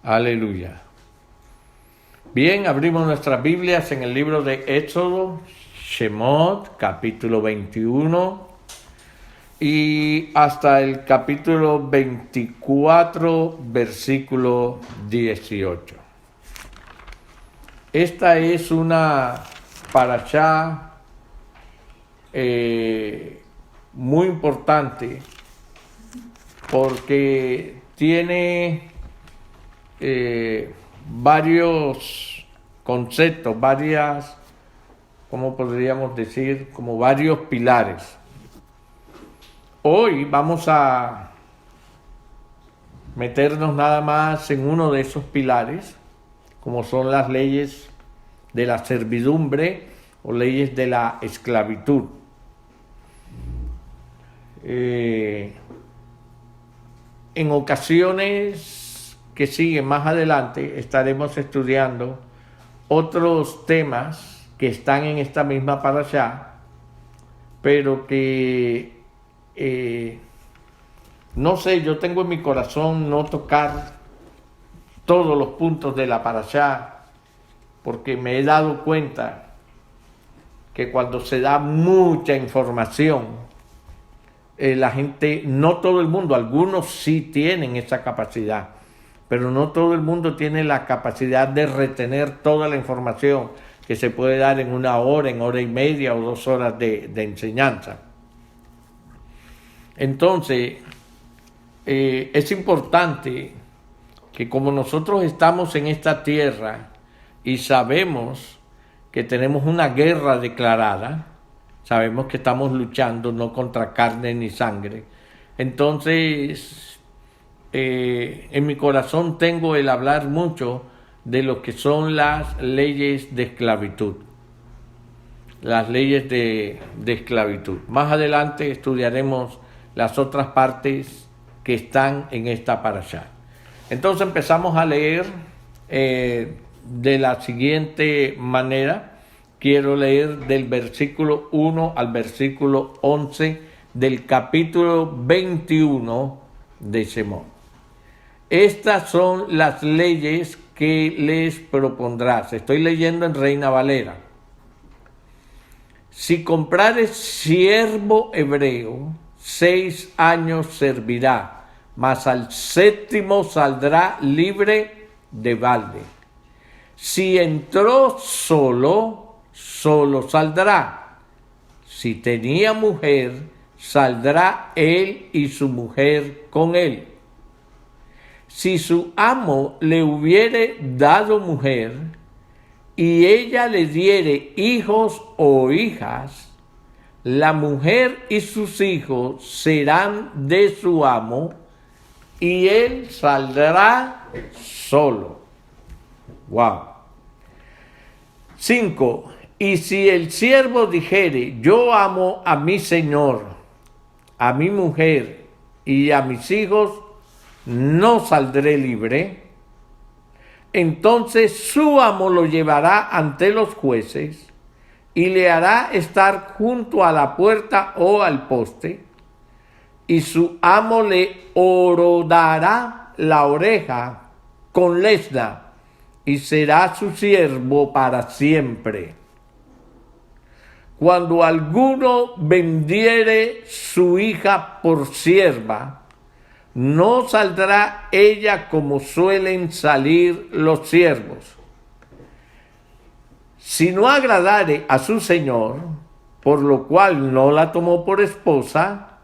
Aleluya. Bien, abrimos nuestras Biblias en el libro de Éxodo, Shemot, capítulo 21, y hasta el capítulo 24, versículo 18. Esta es una parashá muy importante porque tiene varios conceptos, ¿cómo podríamos decir? Como varios pilares. Hoy vamos a meternos nada más en uno de esos pilares, como son las leyes de la servidumbre o leyes de la esclavitud. En ocasiones que siguen más adelante estaremos estudiando otros temas que están en esta misma parashá, pero que no sé, yo tengo en mi corazón no tocar todos los puntos de la parashá, porque me he dado cuenta que cuando se da mucha información, la gente, no todo el mundo, algunos sí tienen esa capacidad, pero no todo el mundo tiene la capacidad de retener toda la información que se puede dar en una hora, en hora y media o 2 horas de enseñanza. Entonces, es importante que como nosotros estamos en esta tierra y sabemos que tenemos una guerra declarada, sabemos que estamos luchando no contra carne ni sangre, entonces en mi corazón tengo el hablar mucho de lo que son las leyes de esclavitud. Las leyes de esclavitud. Más adelante estudiaremos las otras partes que están en esta parashá. Entonces empezamos a leer de la siguiente manera. Quiero leer del versículo 1 al versículo 11 del capítulo 21 de Shemot. Estas son las leyes que les propondrás. Estoy leyendo en Reina Valera. Si comprares siervo hebreo, 6 años servirá, mas al 7º saldrá libre de balde. Si entró solo saldrá. Si tenía mujer, saldrá él y su mujer con él. Si su amo le hubiere dado mujer, y ella le diere hijos o hijas, la mujer y sus hijos serán de su amo, y él saldrá solo. Wow. 5. Y si el siervo dijere, yo amo a mi señor, a mi mujer y a mis hijos, no saldré libre, entonces su amo lo llevará ante los jueces y le hará estar junto a la puerta o al poste, y su amo le horodará la oreja con lesna, y será su siervo para siempre. Cuando alguno vendiere su hija por sierva, no saldrá ella como suelen salir los siervos. Si no agradare a su señor, por lo cual no la tomó por esposa,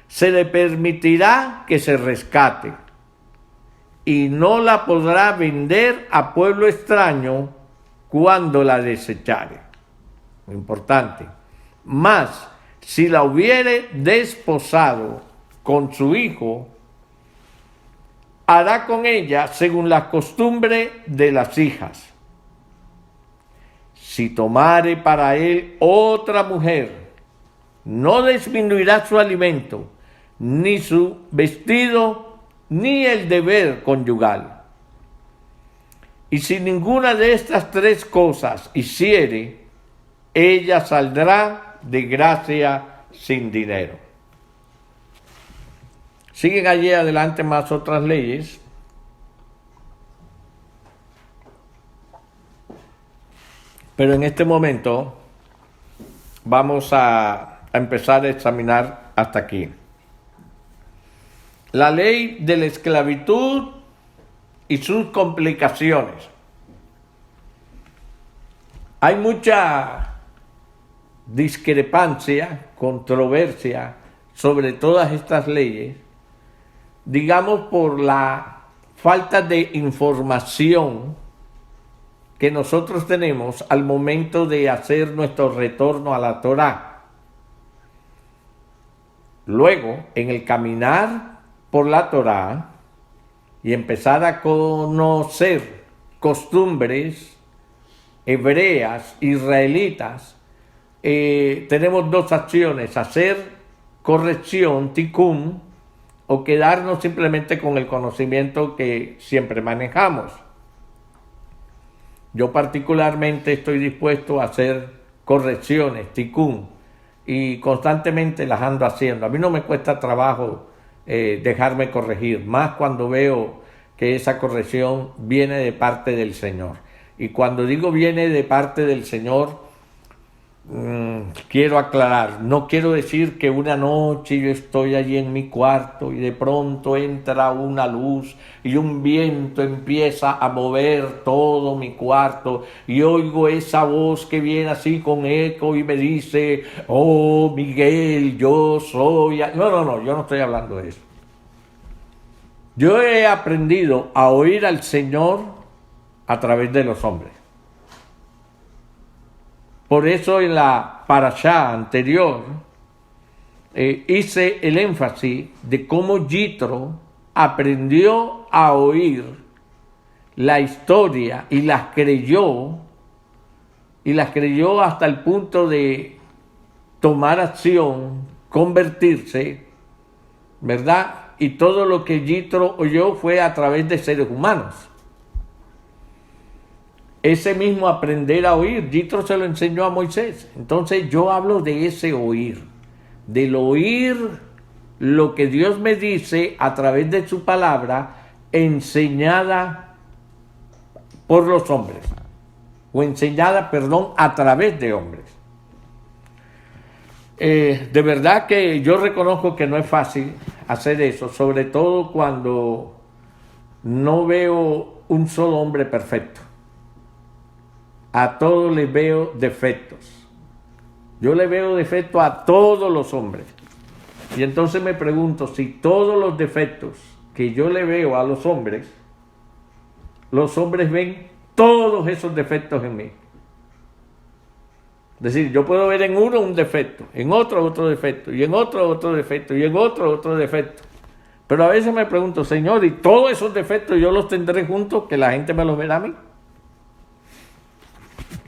se le permitirá que se rescate, y no la podrá vender a pueblo extraño cuando la desechare. Muy importante. Mas, si la hubiere desposado con su hijo, hará con ella según la costumbre de las hijas. Si tomare para él otra mujer, no disminuirá su alimento, ni su vestido, ni el deber conyugal. Y si ninguna de estas 3 cosas hiciere, ella saldrá de gracia sin dinero. Siguen allí adelante más otras leyes. Pero en este momento vamos a empezar a examinar hasta aquí. La ley de la esclavitud y sus complicaciones. Hay mucha discrepancia, controversia sobre todas estas leyes, digamos por la falta de información que nosotros tenemos al momento de hacer nuestro retorno a la Torá. Luego, en el caminar por la Torá y empezar a conocer costumbres hebreas, israelitas, tenemos dos acciones: hacer corrección, tikkun, o quedarnos simplemente con el conocimiento que siempre manejamos. Yo particularmente estoy dispuesto a hacer correcciones, tikkun, y constantemente las ando haciendo. A mí no me cuesta trabajo dejarme corregir, más cuando veo que esa corrección viene de parte del Señor. Y cuando digo viene de parte del Señor, quiero aclarar, no quiero decir que una noche yo estoy allí en mi cuarto y de pronto entra una luz y un viento empieza a mover todo mi cuarto y oigo esa voz que viene así con eco y me dice: oh Miguel, yo soy... No, yo no estoy hablando de eso. Yo he aprendido a oír al Señor a través de los hombres. Por eso en la parashá anterior hice el énfasis de cómo Yitro aprendió a oír la historia y las creyó hasta el punto de tomar acción, convertirse, ¿verdad? Y todo lo que Yitro oyó fue a través de seres humanos. Ese mismo aprender a oír, Yitro se lo enseñó a Moisés. Entonces yo hablo de ese oír, del oír lo que Dios me dice a través de su palabra, enseñada por los hombres, o enseñada, a través de hombres. De verdad que yo reconozco que no es fácil hacer eso, sobre todo cuando no veo un solo hombre perfecto. A todos les veo defectos. Yo le veo defectos a todos los hombres. Y entonces me pregunto si todos los defectos que yo le veo a los hombres ven todos esos defectos en mí. Es decir, yo puedo ver en uno un defecto, en otro defecto, y en otro defecto, y en otro defecto. Pero a veces me pregunto: Señor, ¿y todos esos defectos yo los tendré juntos, que la gente me los verá a mí?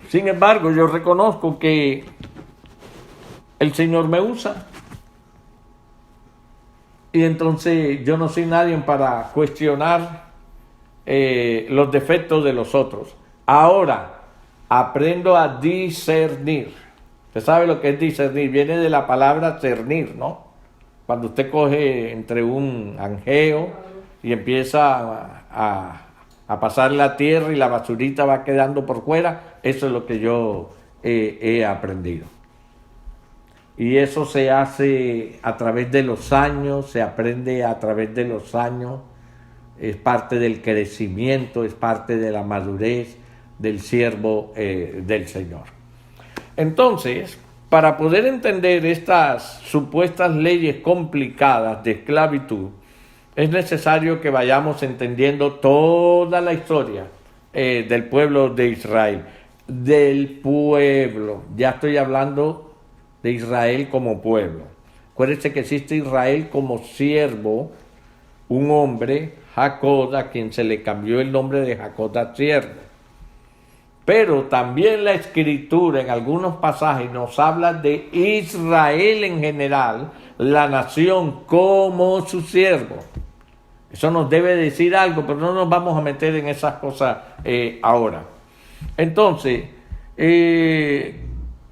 Sin embargo, yo reconozco que el Señor me usa. Y entonces yo no soy nadie para cuestionar los defectos de los otros. Ahora, aprendo a discernir. Usted sabe lo que es discernir. Viene de la palabra cernir, ¿no? Cuando usted coge entre un anjeo y empieza a pasar la tierra y la basurita va quedando por fuera, eso es lo que yo he aprendido. Y eso se hace a través de los años, se aprende a través de los años, es parte del crecimiento, es parte de la madurez del siervo del Señor. Entonces, para poder entender estas supuestas leyes complicadas de esclavitud, es necesario que vayamos entendiendo toda la historia del pueblo de Israel. Del pueblo, ya estoy hablando de Israel como pueblo. Acuérdense que existe Israel como siervo, un hombre, Jacob, a quien se le cambió el nombre de Jacob a siervo. Pero también la Escritura en algunos pasajes nos habla de Israel en general, la nación como su siervo. Eso nos debe decir algo, pero no nos vamos a meter en esas cosas ahora. Entonces,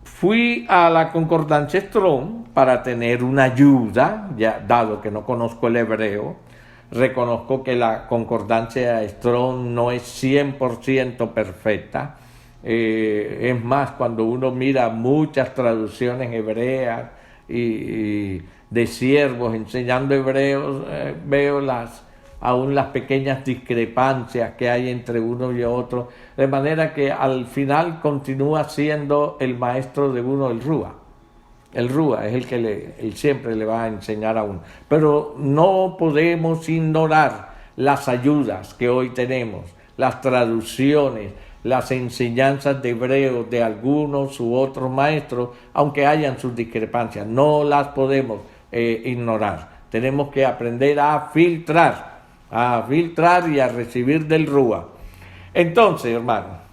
fui a la concordancia Strong para tener una ayuda, ya dado que no conozco el hebreo. Reconozco que la concordancia Strong no es 100% perfecta. Es más, cuando uno mira muchas traducciones hebreas y de siervos enseñando hebreos, veo aún las pequeñas discrepancias que hay entre uno y otro, de manera que al final continúa siendo el maestro de uno el Rúa. El Rúa es el que él siempre le va a enseñar a uno. Pero no podemos ignorar las ayudas que hoy tenemos, las traducciones, las enseñanzas de hebreo de algunos u otros maestros, aunque hayan sus discrepancias, no las podemos ignorar. Tenemos que aprender a filtrar y a recibir del Rúa. Entonces, hermano,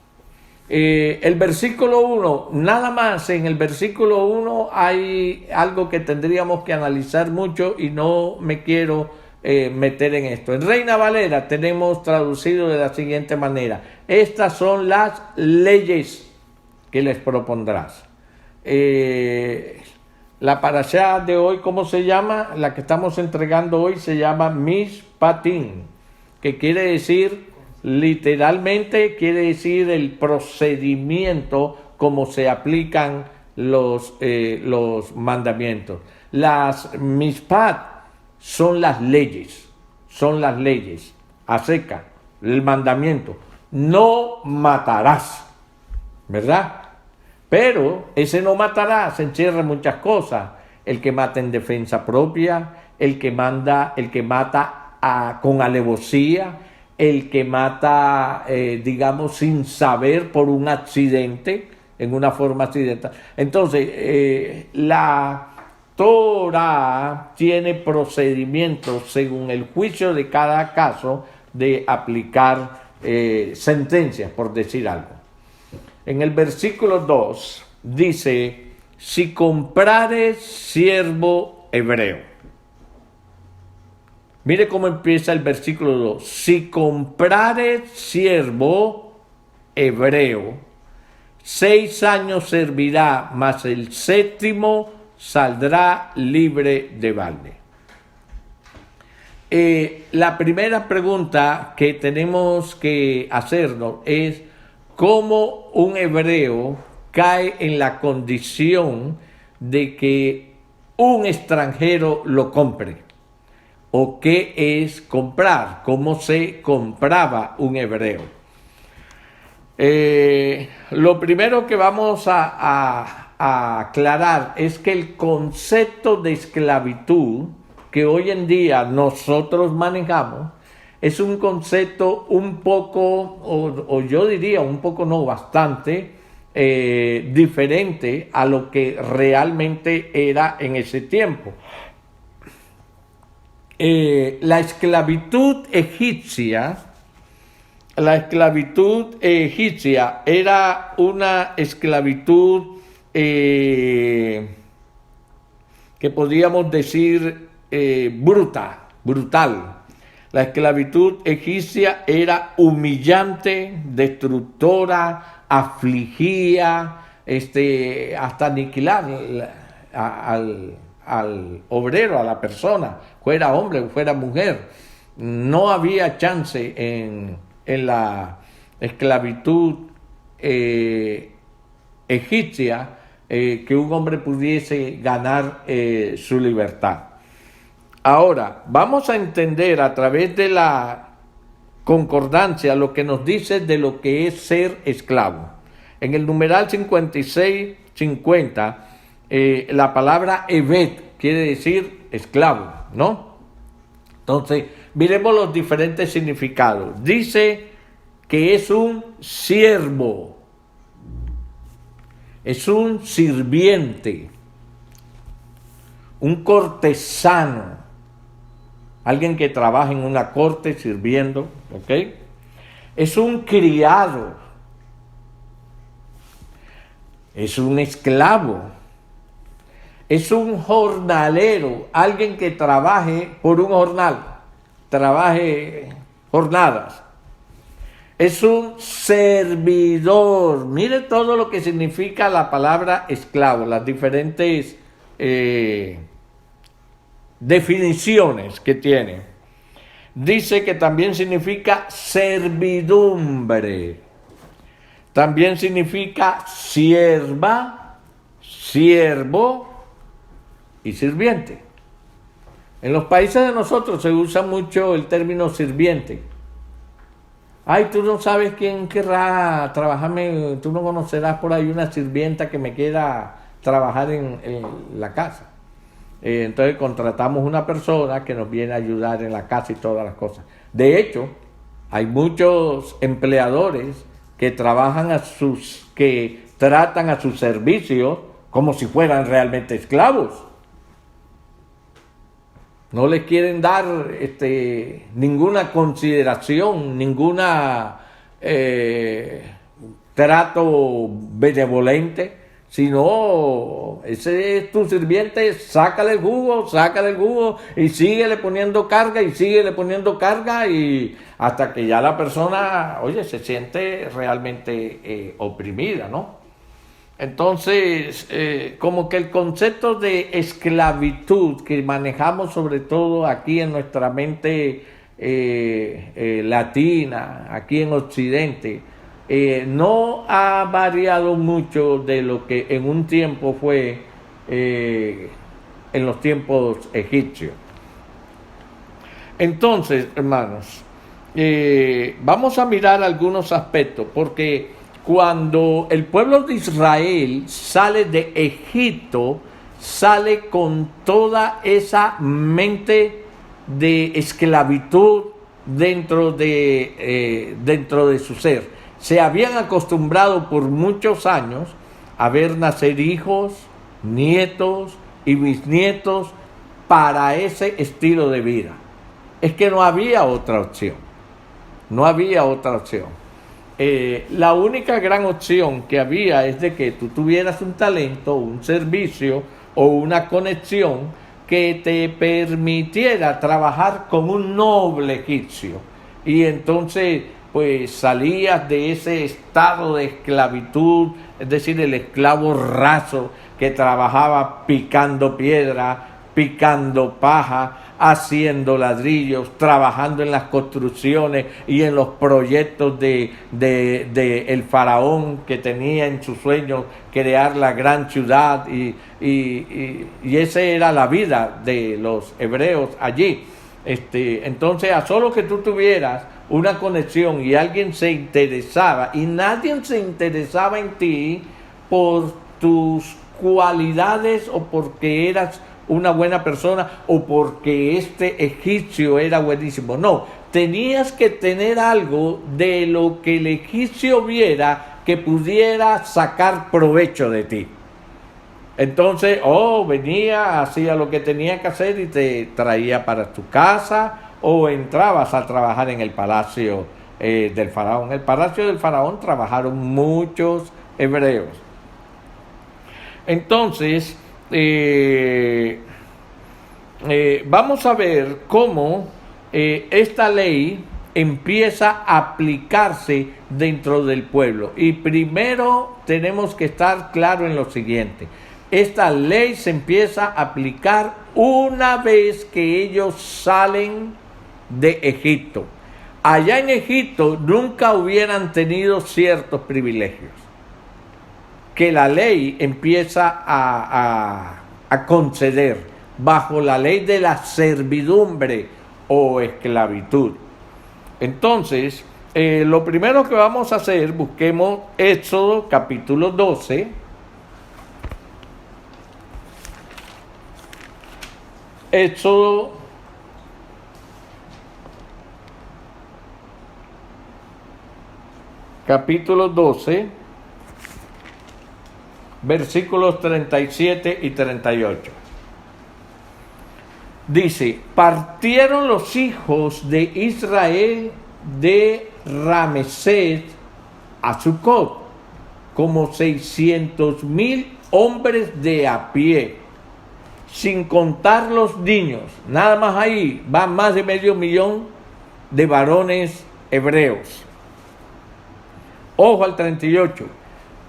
el versículo 1, nada más en el versículo 1 hay algo que tendríamos que analizar mucho y no me quiero meter en esto. En Reina Valera tenemos traducido de la siguiente manera: estas son las leyes que les propondrás. La parashá de hoy, ¿cómo se llama? La que estamos entregando hoy se llama Mishpatim, que quiere decir, literalmente quiere decir el procedimiento como se aplican los mandamientos. Las mishpat son las leyes, a seca, el mandamiento. No matarás, ¿verdad? Pero ese no matarás encierra muchas cosas. El que mata en defensa propia, el que mata con alevosía, el que mata, digamos, sin saber por un accidente, en una forma accidental. Entonces, la Torah tiene procedimientos según el juicio de cada caso de aplicar sentencias, por decir algo. En el versículo 2 dice: si comprares siervo hebreo. Mire cómo empieza el versículo 2. Si comprares siervo hebreo, 6 años servirá, mas el 7º saldrá libre de balde. La primera pregunta que tenemos que hacernos es: ¿cómo un hebreo cae en la condición de que un extranjero lo compre? ¿O qué es comprar? ¿Cómo se compraba un hebreo? Lo primero que vamos a aclarar es que el concepto de esclavitud que hoy en día nosotros manejamos es un concepto un poco, o yo diría un poco, no, bastante diferente a lo que realmente era en ese tiempo. La esclavitud egipcia era una esclavitud que podríamos decir brutal. La esclavitud egipcia era humillante, destructora, afligía, hasta aniquilar al obrero, a la persona, fuera hombre o fuera mujer. No había chance en la esclavitud egipcia que un hombre pudiese ganar su libertad. Ahora, vamos a entender a través de la concordancia lo que nos dice de lo que es ser esclavo. En el numeral 5650, la palabra Eved quiere decir esclavo, ¿no? Entonces, miremos los diferentes significados. Dice que es un siervo, es un sirviente, un cortesano, alguien que trabaja en una corte sirviendo, ¿ok? Es un criado, es un esclavo, es un jornalero, alguien que trabaje por un jornal, trabaje jornadas. Es un servidor. Mire todo lo que significa la palabra esclavo, las diferentes definiciones que tiene. Dice que también significa servidumbre. También significa sierva, siervo y sirviente. En los países de nosotros se usa mucho el término sirviente. Ay, tú no sabes quién querrá trabajarme, tú no conocerás por ahí una sirvienta que me quiera trabajar en la casa. Entonces contratamos una persona que nos viene a ayudar en la casa y todas las cosas. De hecho, hay muchos empleadores que que tratan a sus servicios como si fueran realmente esclavos. No les quieren dar ninguna consideración, ninguna trato benevolente, sino ese es tu sirviente, sácale el jugo y síguele poniendo carga y hasta que ya la persona, oye, se siente realmente oprimida, ¿no? Entonces, como que el concepto de esclavitud que manejamos sobre todo aquí en nuestra mente latina, aquí en Occidente, no ha variado mucho de lo que en un tiempo fue en los tiempos egipcios. Entonces, hermanos, vamos a mirar algunos aspectos, porque cuando el pueblo de Israel sale de Egipto, sale con toda esa mente de esclavitud dentro de su ser. Se habían acostumbrado por muchos años a ver nacer hijos, nietos y bisnietos para ese estilo de vida. Es que no había otra opción. No había otra opción. La única gran opción que había es de que tú tuvieras un talento, un servicio o una conexión que te permitiera trabajar con un noble egipcio. Y entonces, pues salías de ese estado de esclavitud, es decir, el esclavo raso que trabajaba picando piedra, picando paja, haciendo ladrillos, trabajando en las construcciones y en los proyectos de el faraón que tenía en sus sueños crear la gran ciudad y esa era la vida de los hebreos allí. Entonces, a solo que tú tuvieras una conexión y alguien se interesaba, y nadie se interesaba en ti por tus cualidades o porque eras una buena persona o porque este egipcio era buenísimo. No, tenías que tener algo de lo que el egipcio viera que pudiera sacar provecho de ti. Entonces, venía, hacía lo que tenía que hacer y te traía para tu casa o entrabas a trabajar en el palacio del faraón. En el palacio del faraón trabajaron muchos hebreos. Entonces, vamos a ver cómo esta ley empieza a aplicarse dentro del pueblo. Y primero tenemos que estar claro en lo siguiente. Esta ley se empieza a aplicar una vez que ellos salen de Egipto. Allá en Egipto nunca hubieran tenido ciertos privilegios que la ley empieza a conceder bajo la ley de la servidumbre o esclavitud. Entonces, lo primero que vamos a hacer, busquemos Éxodo capítulo 12. Éxodo capítulo 12, versículos 37 y 38. Dice, partieron los hijos de Israel de Ramesés a Sucot, como 600,000 hombres de a pie, sin contar los niños. Nada más ahí van más de 500,000 de varones hebreos. Ojo al 38.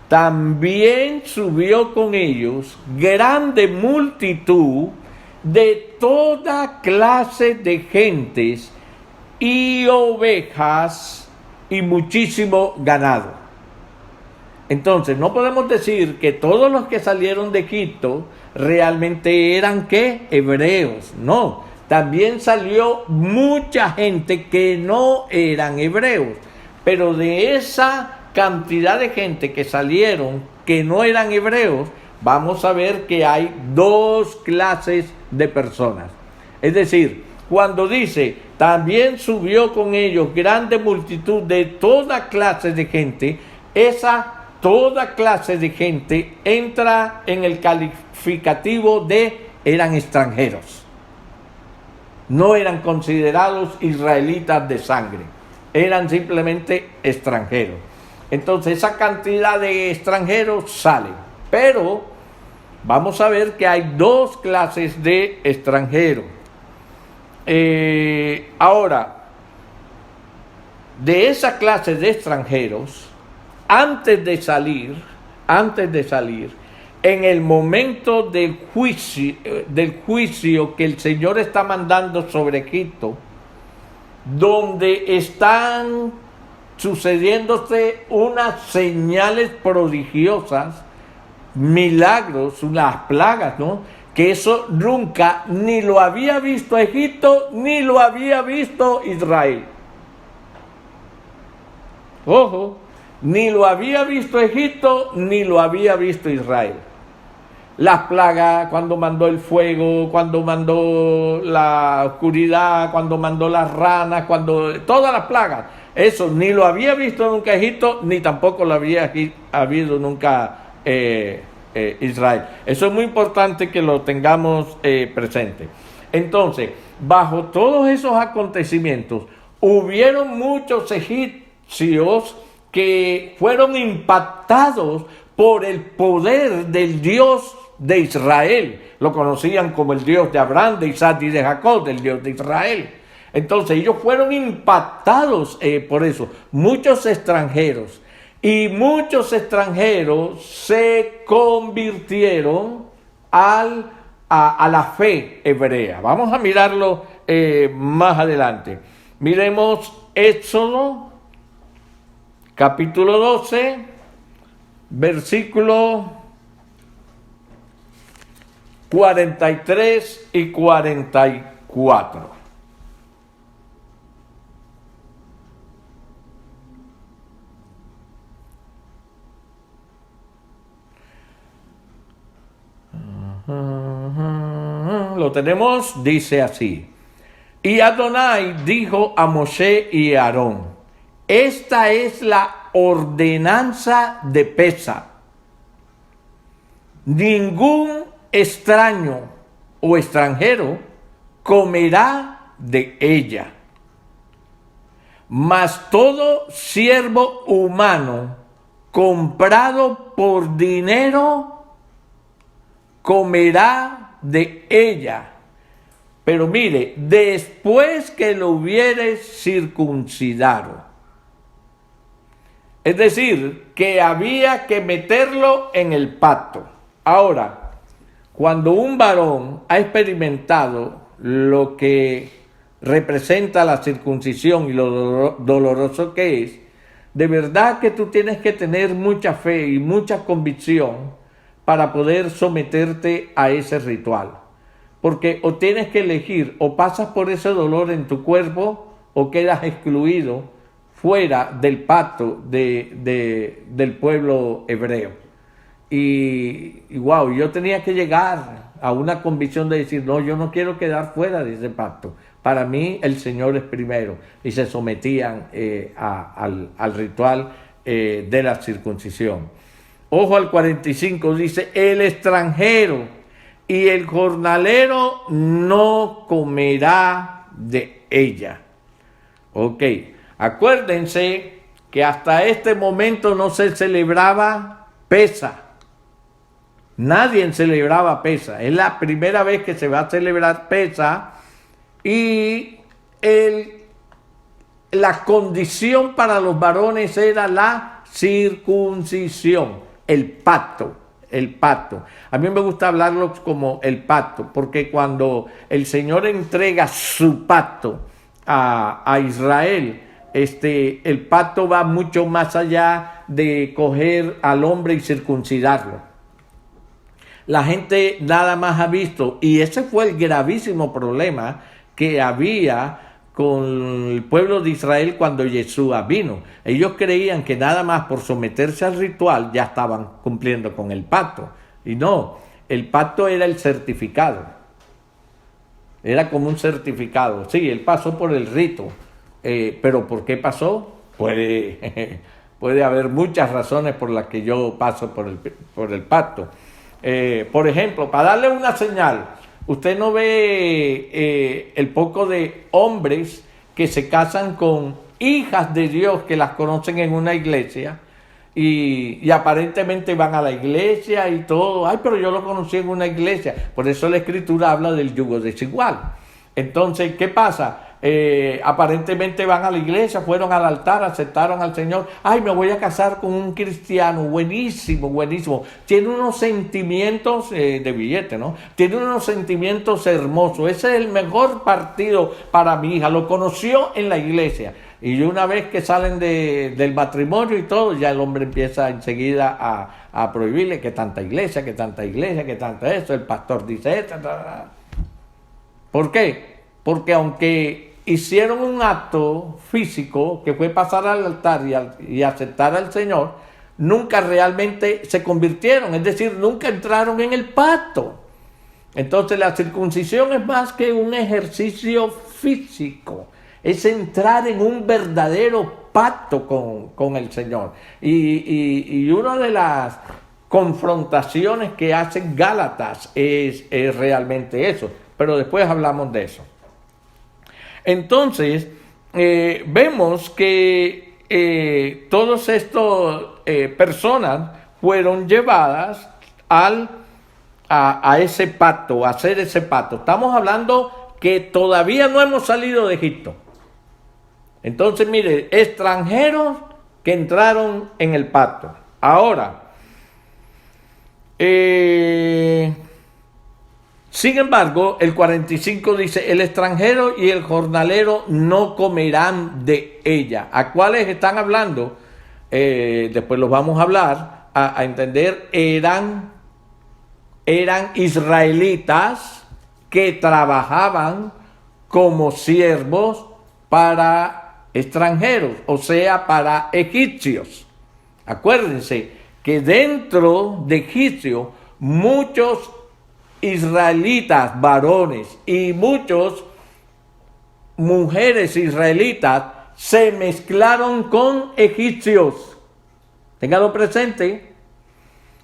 También subió con ellos grande multitud de toda clase de gentes y ovejas y muchísimo ganado. Entonces, no podemos decir que todos los que salieron de Egipto realmente eran, ¿qué? Hebreos. No, también salió mucha gente que no eran hebreos. Pero de esa cantidad de gente que salieron, que no eran hebreos, vamos a ver que hay dos clases de personas. Es decir, cuando dice, también subió con ellos grande multitud de toda clase de gente, esa toda clase de gente entra en el calificativo de eran extranjeros. No eran considerados israelitas de sangre, eran simplemente extranjeros. Entonces esa cantidad de extranjeros sale, pero vamos a ver que hay dos clases de extranjeros. Ahora, de esa clase de extranjeros, antes de salir, en el momento del juicio que el Señor está mandando sobre Egipto, donde están sucediéndose unas señales prodigiosas, milagros, unas plagas, ¿no? Que eso nunca ni lo había visto Egipto, ni lo había visto Israel. Ojo, ni lo había visto Egipto, ni lo había visto Israel. Las plagas, cuando mandó el fuego, cuando mandó la oscuridad, cuando mandó las ranas, cuando todas las plagas, eso ni lo había visto nunca Egipto, ni tampoco lo había habido nunca Israel. Eso es muy importante que lo tengamos presente. Entonces, bajo todos esos acontecimientos, hubieron muchos egipcios que fueron impactados por el poder del Dios de Israel. Lo conocían como el Dios de Abraham, de Isaac y de Jacob, del Dios de Israel. Entonces ellos fueron impactados por eso. Muchos extranjeros. Y muchos extranjeros se convirtieron a la fe hebrea. Vamos a mirarlo más adelante. Miremos Éxodo, capítulo 12, versículo 43 y 44. Lo tenemos, dice así. Y Adonai dijo a Moshe y a Aarón: esta es la ordenanza de Pesa. Ningún extraño o extranjero comerá de ella, mas todo siervo humano comprado por dinero comerá de ella. Pero mire, después que lo hubiere circuncidado. Es decir, que había que meterlo en el pacto. Ahora, cuando un varón ha experimentado lo que representa la circuncisión y lo doloroso que es, de verdad que tú tienes que tener mucha fe y mucha convicción para poder someterte a ese ritual. Porque o tienes que elegir, o pasas por ese dolor en tu cuerpo, o quedas excluido fuera del pacto del pueblo hebreo. Y wow, yo tenía que llegar a una convicción de decir, no, yo no quiero quedar fuera de ese pacto. Para mí el Señor es primero. Y se sometían al ritual de la circuncisión. Ojo al 45, dice, el extranjero y el jornalero no comerá de ella. Ok, acuérdense que hasta este momento no se celebraba Pesa. Nadie celebraba Pesa. Es la primera vez que se va a celebrar Pesa y la condición para los varones era la circuncisión, el pacto. A mí me gusta hablarlo como el pacto, porque cuando el Señor entrega su pacto a Israel, el pacto va mucho más allá de coger al hombre y circuncidarlo. La gente nada más ha visto, y ese fue el gravísimo problema que había con el pueblo de Israel cuando Yeshua vino. Ellos creían que nada más por someterse al ritual ya estaban cumpliendo con el pacto. Y no, el pacto era el certificado. Era como un certificado. Sí, él pasó por el rito. Pero ¿por qué pasó? Puede haber muchas razones por las que yo paso por el pacto. Por ejemplo, para darle una señal, usted no ve el poco de hombres que se casan con hijas de Dios que las conocen en una iglesia y aparentemente van a la iglesia y todo. Ay, pero yo lo conocí en una iglesia. Por eso la Escritura habla del yugo desigual. Entonces, ¿qué pasa? Aparentemente van a la iglesia, fueron al altar, aceptaron al Señor. Ay, me voy a casar con un cristiano, buenísimo, buenísimo. Tiene unos sentimientos de billete, ¿no? Tiene unos sentimientos hermosos. Ese es el mejor partido para mi hija. Lo conoció en la iglesia. Y una vez que salen del matrimonio y todo, ya el hombre empieza enseguida a prohibirle que tanta iglesia, que tanta eso. El pastor dice esto. ¿Por qué? Porque aunque hicieron un acto físico que fue pasar al altar y aceptar al Señor, nunca realmente se convirtieron, es decir, nunca entraron en el pacto. Entonces la circuncisión es más que un ejercicio físico, es entrar en un verdadero pacto con el Señor. Y una de las confrontaciones que hacen Gálatas es realmente eso, pero después hablamos de eso. Entonces, vemos que todas estas personas fueron llevadas a ese pacto, a hacer ese pacto. Estamos hablando que todavía no hemos salido de Egipto. Entonces, mire, extranjeros que entraron en el pacto. Ahora, sin embargo, el 45 dice, el extranjero y el jornalero no comerán de ella. ¿A cuáles están hablando? Después los vamos a hablar, a entender, eran israelitas que trabajaban como siervos para extranjeros, o sea, para egipcios. Acuérdense que dentro de egipcios muchos israelitas varones y muchas mujeres israelitas se mezclaron con egipcios. Téngalo presente.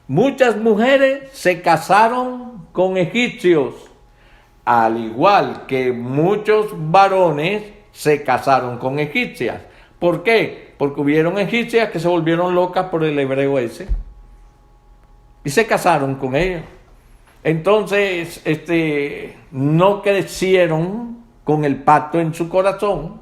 Muchas mujeres se casaron con egipcios, al igual que muchos varones se casaron con egipcias. ¿Por qué? Porque hubieron egipcias que se volvieron locas por el hebreo ese y se casaron con ellos. Entonces, no crecieron con el pacto en su corazón,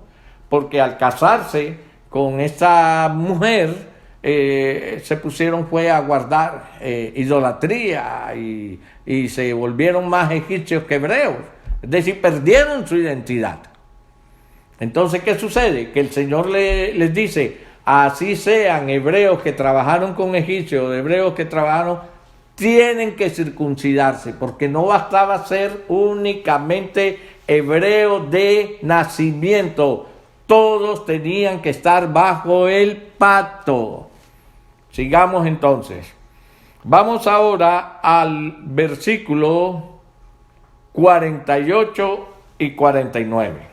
porque al casarse con esta mujer, se pusieron fue a guardar idolatría y se volvieron más egipcios que hebreos. Es decir, perdieron su identidad. Entonces, ¿qué sucede? Que el Señor les dice, así sean hebreos que trabajaron con egipcios, hebreos que trabajaron, tienen que circuncidarse, porque no bastaba ser únicamente hebreo de nacimiento. Todos tenían que estar bajo el pacto. Sigamos entonces. Vamos ahora al versículo 48 y 49.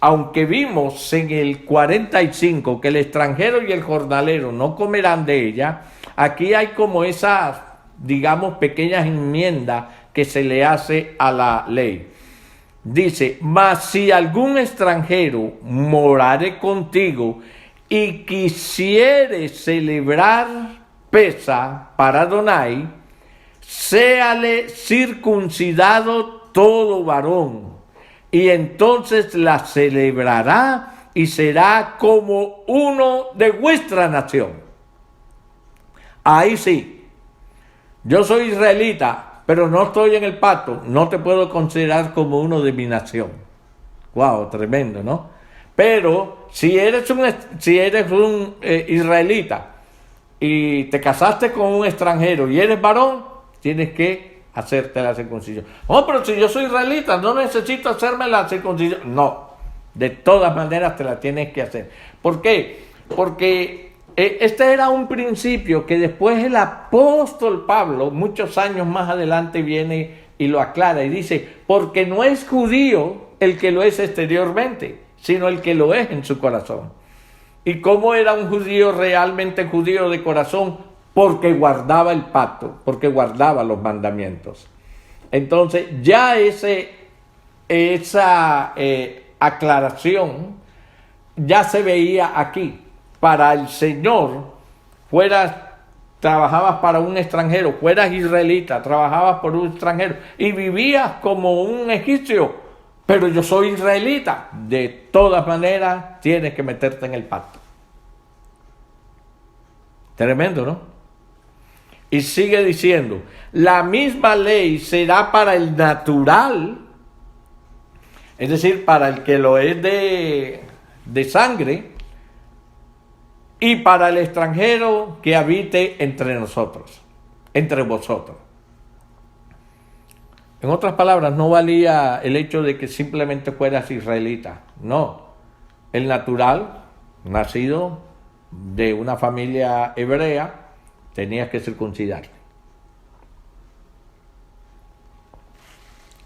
Aunque vimos en el 45 que el extranjero y el jornalero no comerán de ella, aquí hay como esas, digamos, pequeñas enmiendas que se le hace a la ley. Dice, mas si algún extranjero morare contigo y quisiere celebrar Pesa para Adonai, séale circuncidado todo varón, y entonces la celebrará y será como uno de vuestra nación. Ahí sí, yo soy israelita, pero no estoy en el pacto, no te puedo considerar como uno de mi nación. Wow, tremendo, ¿no? Pero si eres un israelita y te casaste con un extranjero y eres varón, tienes que hacerte la circuncisión. Oh, pero si yo soy israelita, no necesito hacerme la circuncisión. No, de todas maneras te la tienes que hacer. ¿Por qué? Porque este era un principio que después el apóstol Pablo, muchos años más adelante, viene y lo aclara y dice, porque no es judío el que lo es exteriormente, sino el que lo es en su corazón. ¿Y cómo era un judío realmente judío de corazón? Porque guardaba el pacto, porque guardaba los mandamientos. Entonces ya esa aclaración ya se veía aquí. Para el Señor, trabajabas para un extranjero, fueras israelita, trabajabas por un extranjero y vivías como un egipcio, pero yo soy israelita. De todas maneras, tienes que meterte en el pacto. Tremendo, ¿no? Y sigue diciendo, la misma ley será para el natural, es decir, para el que lo es de sangre, y para el extranjero que habite entre nosotros, entre vosotros. En otras palabras, no valía el hecho de que simplemente fueras israelita. No, el natural, nacido de una familia hebrea, tenías que circuncidarte.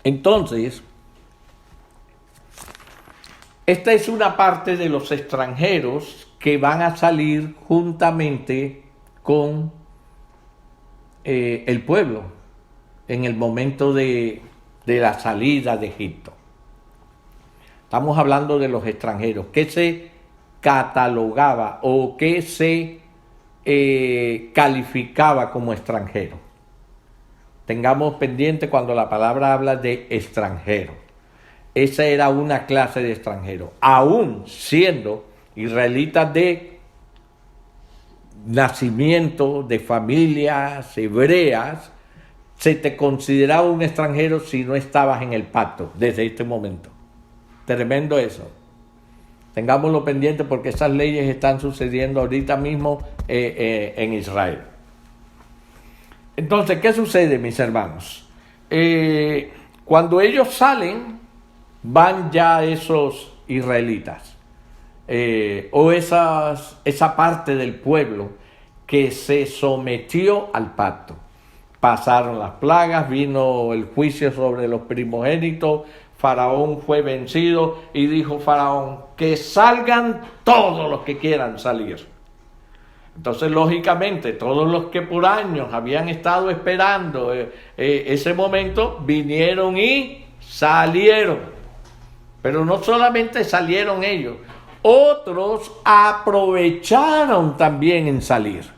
Entonces, esta es una parte de los extranjeros que van a salir juntamente con el pueblo en el momento de la salida de Egipto. Estamos hablando de los extranjeros, que se catalogaba o que se calificaba como extranjero. Tengamos pendiente cuando la palabra habla de extranjero. Esa era una clase de extranjero, aún siendo israelitas de nacimiento, de familias hebreas, se te consideraba un extranjero si no estabas en el pacto desde este momento. Tremendo eso. Tengámoslo pendiente porque esas leyes están sucediendo ahorita mismo en Israel. Entonces, ¿qué sucede, mis hermanos? Cuando ellos salen, van ya esos israelitas. O esa parte del pueblo que se sometió al pacto. Pasaron las plagas, vino el juicio sobre los primogénitos, Faraón fue vencido y dijo Faraón, que salgan todos los que quieran salir. Entonces, lógicamente, todos los que por años habían estado esperando ese momento, vinieron y salieron. Pero no solamente salieron ellos, otros aprovecharon también en salir.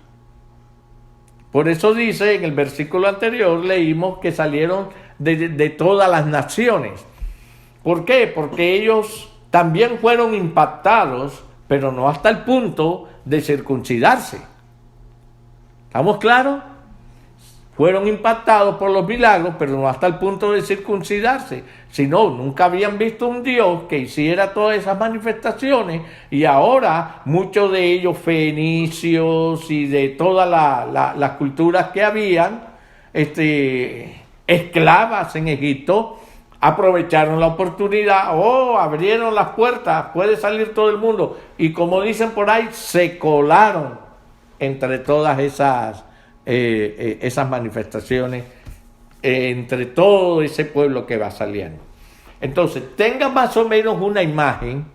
Por eso dice, en el versículo anterior leímos que salieron de todas las naciones. ¿Por qué? Porque ellos también fueron impactados, pero no hasta el punto de circuncidarse. ¿Estamos claros? Fueron impactados por los milagros, pero no hasta el punto de circuncidarse. Si no, nunca habían visto un Dios que hiciera todas esas manifestaciones, y ahora muchos de ellos fenicios y de todas las culturas que habían, esclavas en Egipto, aprovecharon la oportunidad, abrieron las puertas, puede salir todo el mundo, y como dicen por ahí, se colaron entre todas esas manifestaciones, entre todo ese pueblo que va saliendo. Entonces, tenga más o menos una imagen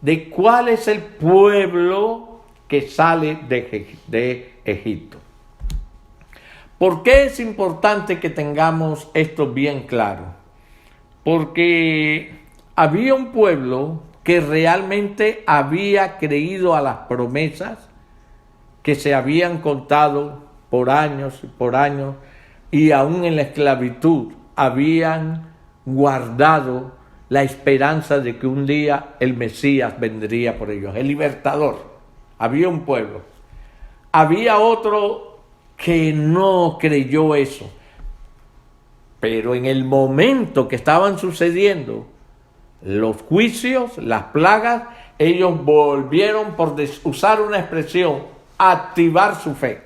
de cuál es el pueblo que sale de Egipto. ¿Por qué es importante que tengamos esto bien claro? Porque había un pueblo que realmente había creído a las promesas que se habían contado por años y por años, y aún en la esclavitud habían guardado la esperanza de que un día el Mesías vendría por ellos, el libertador. Había un pueblo. Había otro que no creyó eso. Pero en el momento que estaban sucediendo los juicios, las plagas, ellos volvieron, por usar una expresión, a activar su fe.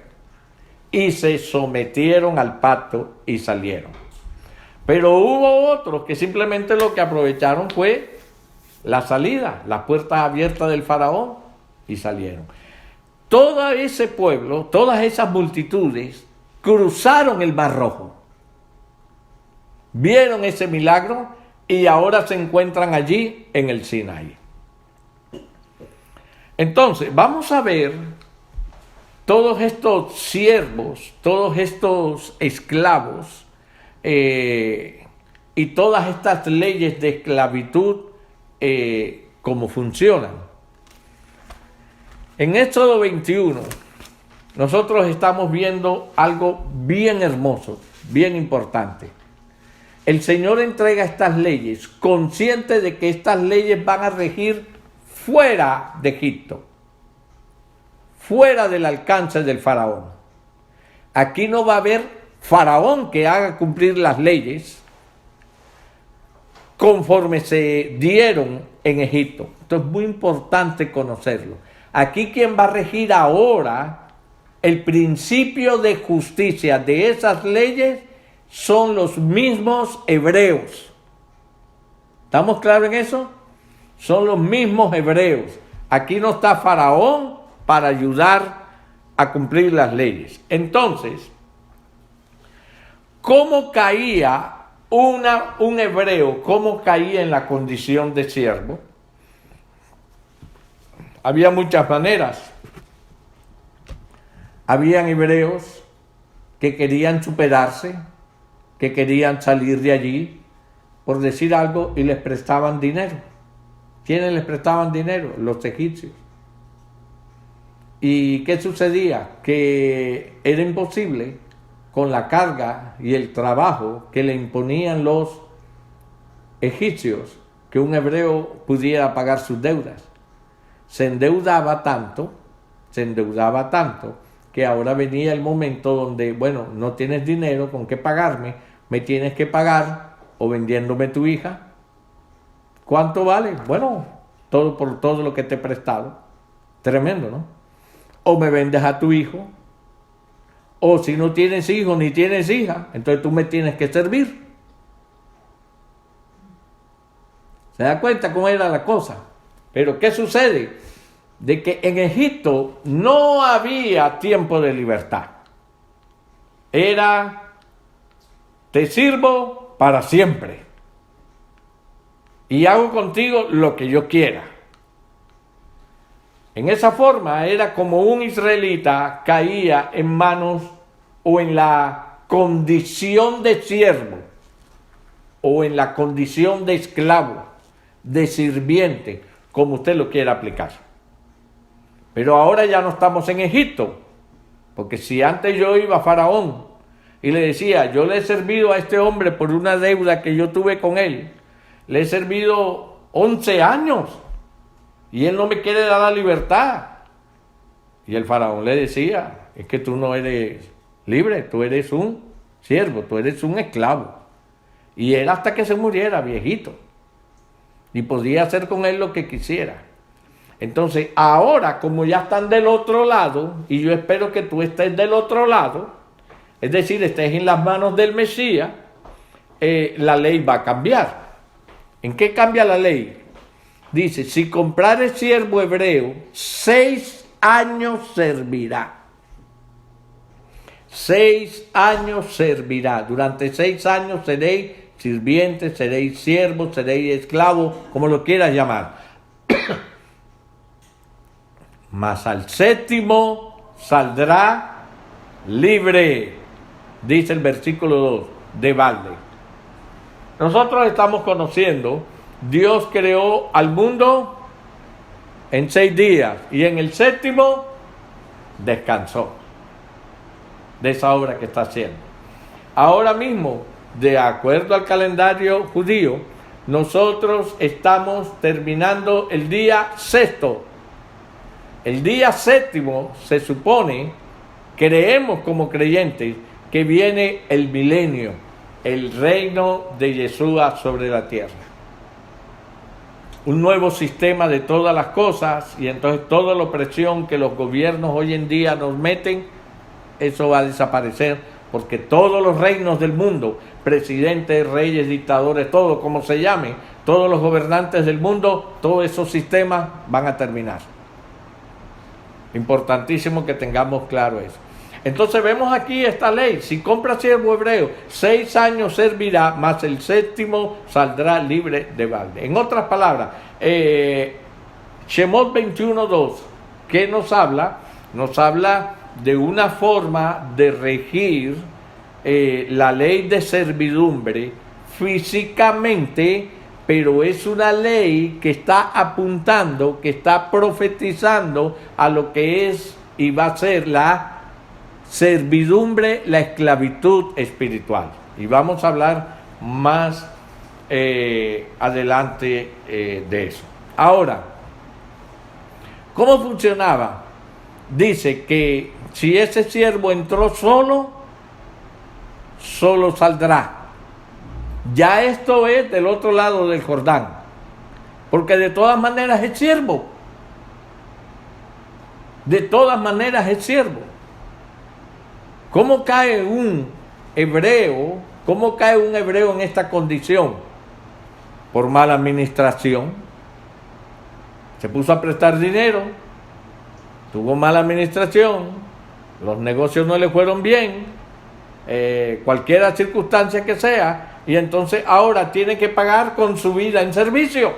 Y se sometieron al pacto y salieron. Pero hubo otros que simplemente lo que aprovecharon fue la salida, las puertas abiertas del faraón, y salieron. Todo ese pueblo, todas esas multitudes, cruzaron el Mar Rojo. Vieron ese milagro y ahora se encuentran allí en el Sinaí. Entonces, vamos a ver todos estos siervos, todos estos esclavos y todas estas leyes de esclavitud, cómo funcionan. En Éxodo 21, nosotros estamos viendo algo bien hermoso, bien importante. El Señor entrega estas leyes, consciente de que estas leyes van a regir fuera de Egipto, fuera del alcance del faraón. Aquí no va a haber faraón que haga cumplir las leyes conforme se dieron en Egipto. Esto es muy importante conocerlo. Aquí quien va a regir ahora el principio de justicia de esas leyes son los mismos hebreos. ¿Estamos claros en eso? Son los mismos hebreos. Aquí no está faraón para ayudar a cumplir las leyes. Entonces, ¿cómo caía un hebreo? ¿Cómo caía en la condición de siervo? Había muchas maneras. Habían hebreos que querían superarse, que querían salir de allí, por decir algo, y les prestaban dinero. ¿Quiénes les prestaban dinero? Los egipcios. ¿Y qué sucedía? Que era imposible, con la carga y el trabajo que le imponían los egipcios, que un hebreo pudiera pagar sus deudas. Se endeudaba tanto, que ahora venía el momento donde, bueno, no tienes dinero con qué pagarme, me tienes que pagar o vendiéndome tu hija. ¿Cuánto vale? Bueno, todo por todo lo que te he prestado. Tremendo, ¿no? O me vendes a tu hijo, o si no tienes hijo ni tienes hija, entonces tú me tienes que servir. ¿Se da cuenta cómo era la cosa? Pero ¿qué sucede? De que en Egipto no había tiempo de libertad. Era, te sirvo para siempre. Y hago contigo lo que yo quiera. En esa forma era como un israelita caía en manos o en la condición de siervo o en la condición de esclavo, de sirviente, como usted lo quiera aplicar. Pero ahora ya no estamos en Egipto, porque si antes yo iba a Faraón y le decía, yo le he servido a este hombre por una deuda que yo tuve con él, le he servido 11 años y él no me quiere dar la libertad. Y el Faraón le decía, es que tú no eres libre, tú eres un siervo, tú eres un esclavo. Y era hasta que se muriera, viejito. Y podía hacer con él lo que quisiera. Entonces, ahora, como ya están del otro lado, y yo espero que tú estés del otro lado, es decir, estés en las manos del Mesías, la ley va a cambiar. ¿En qué cambia la ley? Dice, si comprares siervo hebreo, 6 años servirá. 6 años servirá. Durante 6 años seréis sirvientes, seréis siervos, seréis esclavos, como lo quieras llamar. Mas al 7º saldrá libre, dice el versículo 2, de balde. Nosotros estamos conociendo, Dios creó al mundo en 6 días y en el 7º descansó de esa obra que está haciendo. Ahora mismo, de acuerdo al calendario judío, nosotros estamos terminando el día 6º. El día 7º se supone, creemos como creyentes, que viene el milenio, el reino de Yeshua sobre la tierra. un nuevo sistema de todas las cosas, y entonces toda la opresión que los gobiernos hoy en día nos meten, eso va a desaparecer, porque todos los reinos del mundo, presidentes, reyes, dictadores, todo como se llame, todos los gobernantes del mundo, todos esos sistemas van a terminar. Importantísimo que tengamos claro eso. Entonces vemos aquí esta ley: si compra siervo hebreo, 6 años servirá, mas el 7º saldrá libre de balde. En otras palabras, Shemot 21:2, ¿qué nos habla? Nos habla de una forma de regir la ley de servidumbre físicamente, pero es una ley que está apuntando, que está profetizando a lo que es y va a ser la servidumbre, la esclavitud espiritual. Y vamos a hablar más adelante de eso. Ahora, ¿cómo funcionaba? Dice que si ese siervo entró solo, solo saldrá. Ya esto es del otro lado del Jordán, porque de todas maneras es siervo. De todas maneras es siervo. ¿Cómo cae un hebreo? ¿Cómo cae un hebreo en esta condición? Por mala administración. Se puso a prestar dinero, tuvo mala administración, los negocios no le fueron bien, cualquier circunstancia que sea, y entonces ahora tiene que pagar con su vida en servicio.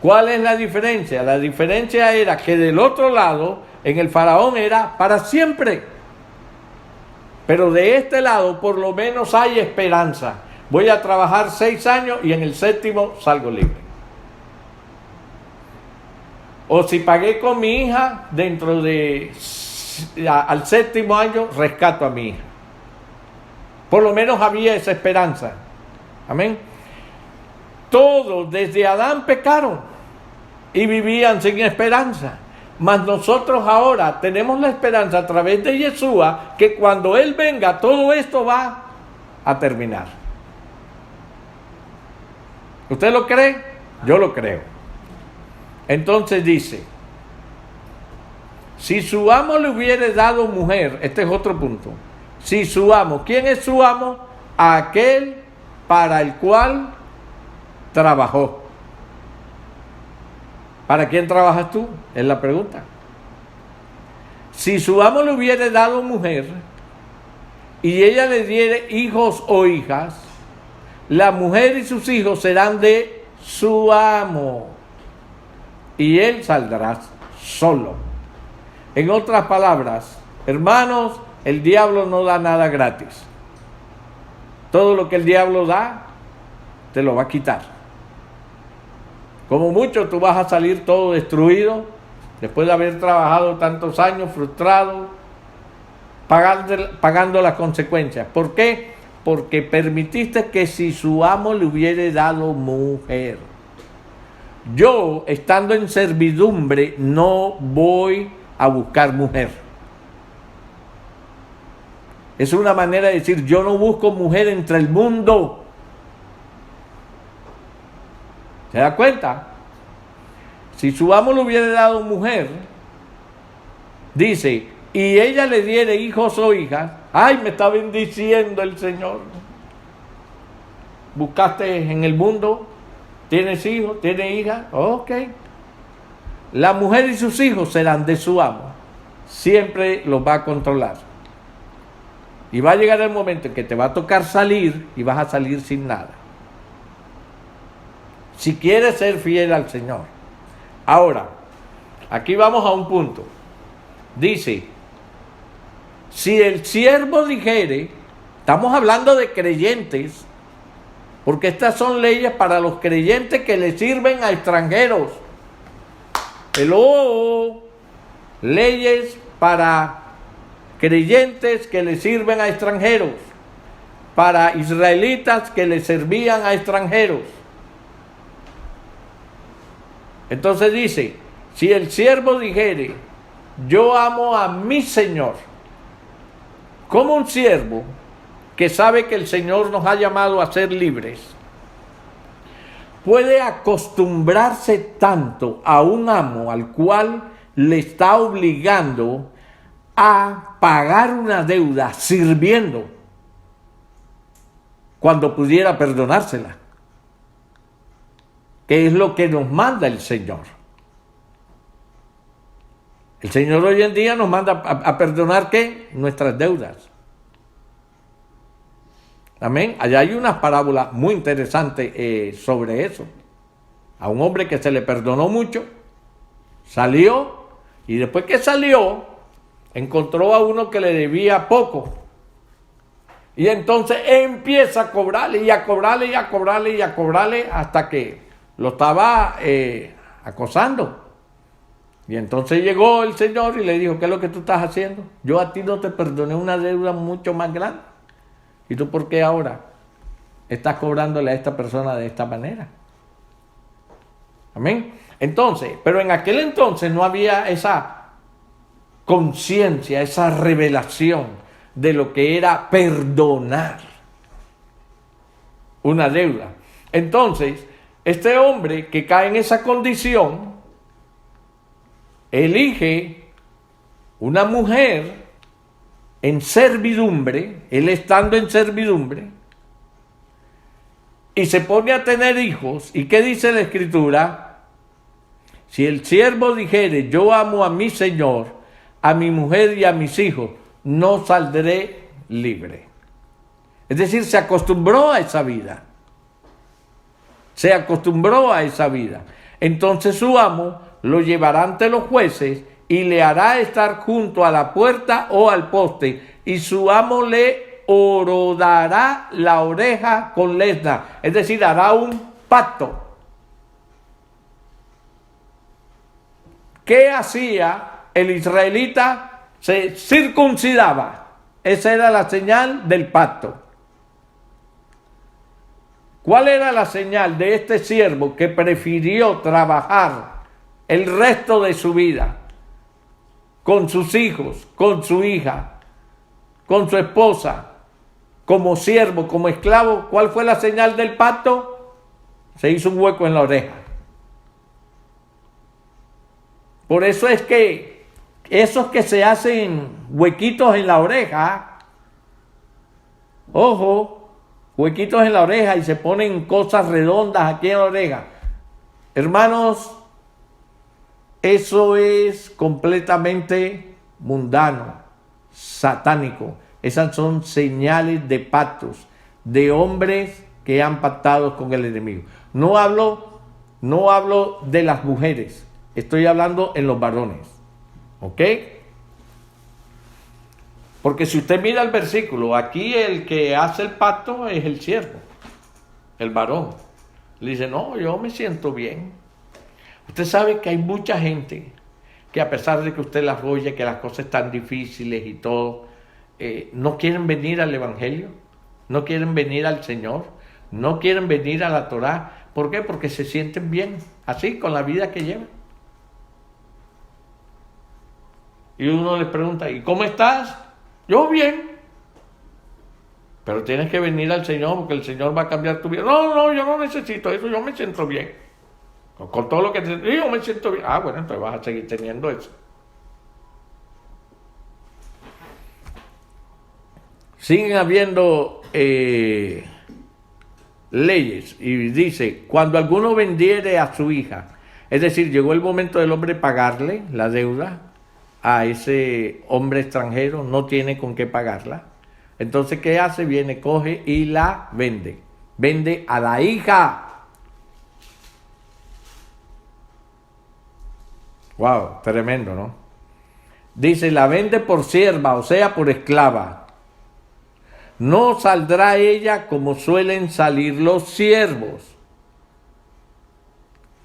¿Cuál es la diferencia? La diferencia era que del otro lado, en el faraón era para siempre. Pero de este lado por lo menos hay esperanza. Voy a trabajar 6 años y en el 7º salgo libre. O si pagué con mi hija, dentro de al 7º año rescato a mi hija. Por lo menos había esa esperanza. Amén. Todos desde Adán pecaron y vivían sin esperanza. Mas nosotros ahora tenemos la esperanza a través de Yeshua, que cuando Él venga todo esto va a terminar. ¿Usted lo cree? Yo lo creo. Entonces dice, si su amo le hubiere dado mujer, este es otro punto. Si su amo, ¿quién es su amo? Aquel para el cual trabajó. ¿Para quién trabajas tú? Es la pregunta. Si su amo le hubiere dado mujer y ella le diere hijos o hijas, la mujer y sus hijos serán de su amo y él saldrá solo. En otras palabras, hermanos, el diablo no da nada gratis. Todo lo que el diablo da, te lo va a quitar. Como mucho tú vas a salir todo destruido, después de haber trabajado tantos años, frustrado, pagando las consecuencias. ¿Por qué? Porque permitiste que si su amo le hubiere dado mujer. Yo, estando en servidumbre, no voy a buscar mujer. Es una manera de decir, yo no busco mujer entre el mundo. ¿Se da cuenta? Si su amo le hubiera dado mujer, dice, y ella le diere hijos o hijas, ¡ay, me está bendiciendo el Señor! Buscaste en el mundo, tienes hijos, tienes hijas, ok. La mujer y sus hijos serán de su amo, siempre los va a controlar. Y va a llegar el momento en que te va a tocar salir y vas a salir sin nada. Si quieres ser fiel al Señor. Ahora, aquí vamos a un punto. Dice, si el siervo dijere, estamos hablando de creyentes, porque estas son leyes para los creyentes que le sirven a extranjeros. Hello, leyes para creyentes que le sirven a extranjeros, para israelitas que le servían a extranjeros. Entonces dice, si el siervo dijere, yo amo a mi Señor, como un siervo que sabe que el Señor nos ha llamado a ser libres, puede acostumbrarse tanto a un amo al cual le está obligando a pagar una deuda sirviendo cuando pudiera perdonársela, que es lo que nos manda el Señor. El Señor hoy en día nos manda a perdonar, ¿qué? Nuestras deudas. Amén. Allá hay una parábola muy interesante sobre eso. A un hombre que se le perdonó mucho, salió, y después que salió, encontró a uno que le debía poco. Y entonces empieza a cobrarle, y a cobrarle, y a cobrarle, y a cobrarle, hasta que lo estaba acosando. Y entonces llegó el Señor y le dijo: ¿qué es lo que tú estás haciendo? Yo a ti no te perdoné una deuda mucho más grande. ¿Y tú por qué ahora estás cobrándole a esta persona de esta manera? Amén. Entonces, pero en aquel entonces no había esa conciencia, esa revelación de lo que era perdonar una deuda. Entonces, este hombre que cae en esa condición, elige una mujer en servidumbre, él estando en servidumbre, y se pone a tener hijos. ¿Y qué dice la Escritura? Si el siervo dijere: yo amo a mi Señor, a mi mujer y a mis hijos, no saldré libre. Es decir, se acostumbró a esa vida. Se acostumbró a esa vida. Entonces su amo lo llevará ante los jueces y le hará estar junto a la puerta o al poste, y su amo le horodará la oreja con lesna. Es decir, hará un pacto. ¿Qué hacía el israelita? Se circuncidaba. Esa era la señal del pacto. ¿Cuál era la señal de este siervo que prefirió trabajar el resto de su vida con sus hijos, con su hija, con su esposa, como siervo, como esclavo? ¿Cuál fue la señal del pacto? Se hizo un hueco en la oreja. Por eso es que esos que se hacen huequitos en la oreja, ojo, huequitos en la oreja, y se ponen cosas redondas aquí en la oreja, hermanos, eso es completamente mundano, satánico. Esas son señales de pactos, de hombres que han pactado con el enemigo. No hablo de las mujeres, estoy hablando en los varones. ¿Ok? Porque si usted mira el versículo, aquí el que hace el pacto es el siervo, el varón. Le dice: no, yo me siento bien. Usted sabe que hay mucha gente que, a pesar de que usted las oye, que las cosas están difíciles y todo, no quieren venir al Evangelio, no quieren venir al Señor, no quieren venir a la Torá. ¿Por qué? Porque se sienten bien, así, con la vida que llevan. Y uno les pregunta: ¿y cómo estás? Yo bien. Pero tienes que venir al Señor, porque el Señor va a cambiar tu vida. No, yo no necesito eso, yo me siento bien. Con todo lo que yo me siento bien. Ah, bueno, entonces vas a seguir teniendo eso. Siguen habiendo leyes, y dice: cuando alguno vendiere a su hija, es decir, llegó el momento del hombre pagarle la deuda a ese hombre extranjero, no tiene con qué pagarla. Entonces, ¿qué hace? Viene, coge y la vende. Vende a la hija. Wow, tremendo, ¿no? Dice: la vende por sierva, o sea, por esclava. No saldrá ella como suelen salir los siervos.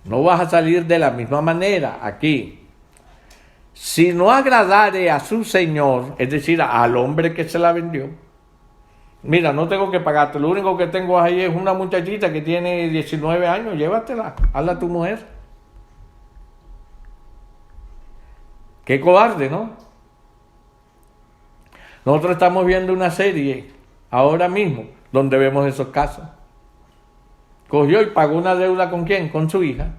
No vas a salir de la misma manera aquí. Si no agradare a su señor, es decir, al hombre que se la vendió. Mira, no tengo que pagarte, lo único que tengo ahí es una muchachita que tiene 19 años, llévatela, hazla a tu mujer. Qué cobarde, ¿no? Nosotros estamos viendo una serie ahora mismo donde vemos esos casos. cogió y pagó una deuda ¿con quién? Con su hija.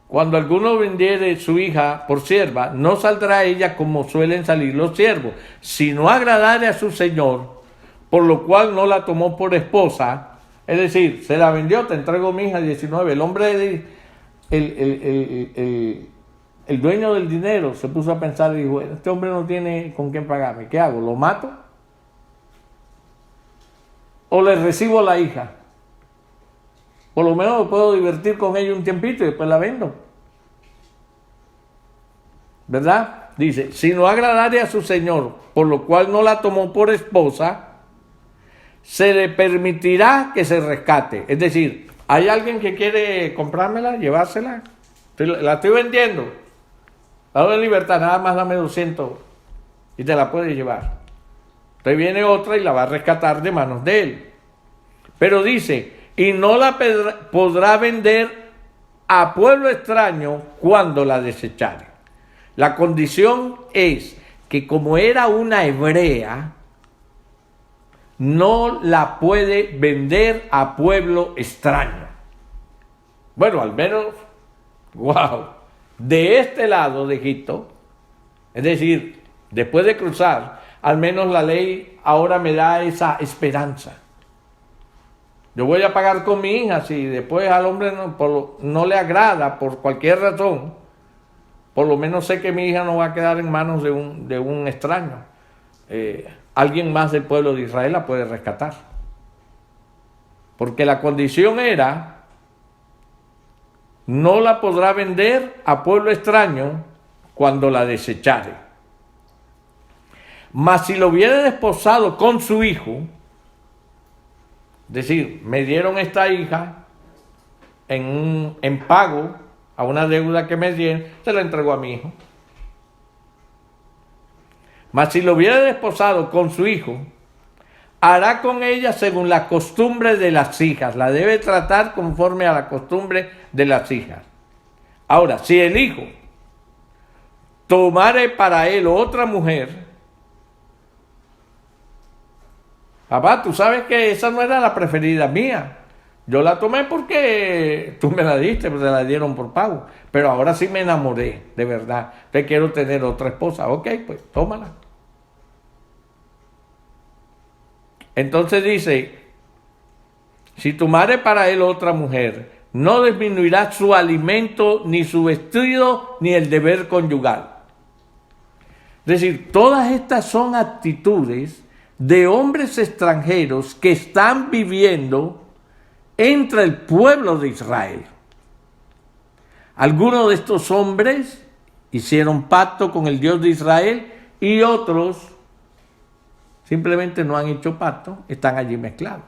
Cuando alguno vendiere su hija por sierva, no saldrá ella como suelen salir los siervos, sino agradare a su señor, por lo cual no la tomó por esposa. Es decir, se la vendió, te entrego mi hija 19. El hombre, el dueño del dinero se puso a pensar y dijo, este hombre no tiene con quién pagarme, ¿qué hago? ¿Lo mato? ¿O le recibo a la hija? Por lo menos puedo divertir con ella un tiempito y después la vendo. ¿Verdad? Dice, si no agradare a su señor, por lo cual no la tomó por esposa, se le permitirá que se rescate. Es decir, hay alguien que quiere comprármela, llevársela, la estoy vendiendo, la doy en libertad, nada más dame 200 y te la puedes llevar. Entonces viene otra y la va a rescatar de manos de él. Pero dice, y no la podrá vender a pueblo extraño cuando la desechare. La condición es que como era una hebrea, no la puede vender a pueblo extraño. Bueno, al menos, wow, de este lado de Egipto, es decir, después de cruzar, al menos la ley ahora me da esa esperanza. Yo voy a pagar con mi hija, si después al hombre no le agrada por cualquier razón, por lo menos sé que mi hija no va a quedar en manos de un extraño. Alguien más del pueblo de Israel la puede rescatar. Porque la condición era, no la podrá vender a pueblo extraño cuando la desechare. Mas si lo hubiera desposado con su hijo, es decir, me dieron esta hija en pago a una deuda que me dieron, se la entregó a mi hijo. Mas si lo hubiera desposado con su hijo, hará con ella según la costumbre de las hijas. La debe tratar conforme a la costumbre de las hijas. Ahora, si el hijo tomare para él otra mujer, papá, tú sabes que esa no era la preferida mía. Yo la tomé porque tú me la diste, pues se la dieron por pago. Pero ahora sí me enamoré, de verdad. Te quiero tener otra esposa. Ok, pues tómala. Entonces dice, si tomare para él otra mujer, no disminuirá su alimento, ni su vestido, ni el deber conyugal. Es decir, todas estas son actitudes de hombres extranjeros que están viviendo entre el pueblo de Israel. Algunos de estos hombres hicieron pacto con el Dios de Israel y otros simplemente no han hecho pacto, están allí mezclados.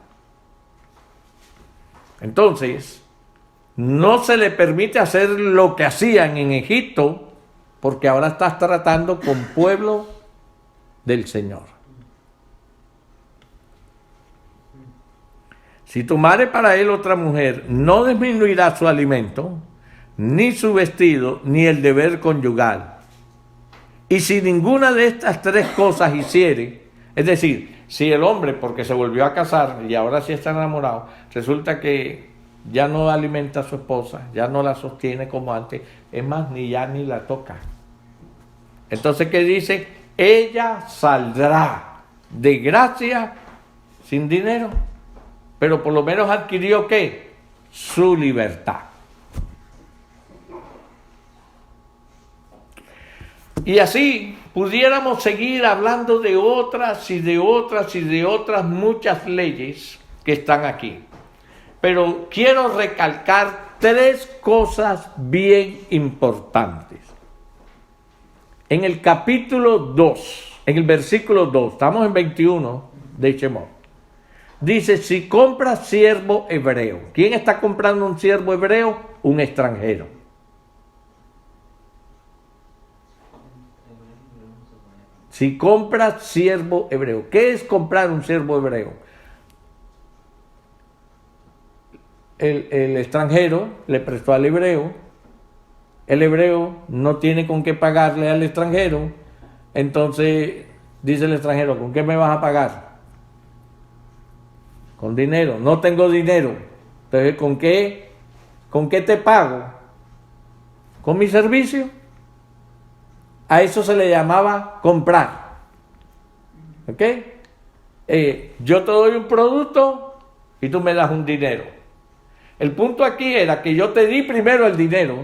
Entonces, no se le permite hacer lo que hacían en Egipto, porque ahora estás tratando con pueblo del Señor. Si tomare para él otra mujer, no disminuirá su alimento, ni su vestido, ni el deber conyugal. Y si ninguna de estas tres cosas hiciere, es decir, si el hombre, porque se volvió a casar y ahora sí está enamorado, resulta que ya no alimenta a su esposa, ya no la sostiene como antes, es más, ni la toca. Entonces, ¿qué dice? Ella saldrá de gracia sin dinero, pero por lo menos adquirió ¿qué? Su libertad. Y así pudiéramos seguir hablando de otras y de otras y de otras muchas leyes que están aquí. Pero quiero recalcar tres cosas bien importantes. En el capítulo 2, en el versículo 2, estamos en 21 de Shemot. Dice, si compras siervo hebreo. ¿Quién está comprando un siervo hebreo? Un extranjero. Si compras siervo hebreo. ¿Qué es comprar un siervo hebreo? El extranjero le prestó al hebreo. El hebreo no tiene con qué pagarle al extranjero. Entonces dice el extranjero, ¿con qué me vas a pagar? Con dinero. No tengo dinero. Entonces, ¿con qué te pago? ¿Con mi servicio? A eso se le llamaba comprar. ¿Ok? Yo te doy un producto y tú me das un dinero. El punto aquí era que yo te di primero el dinero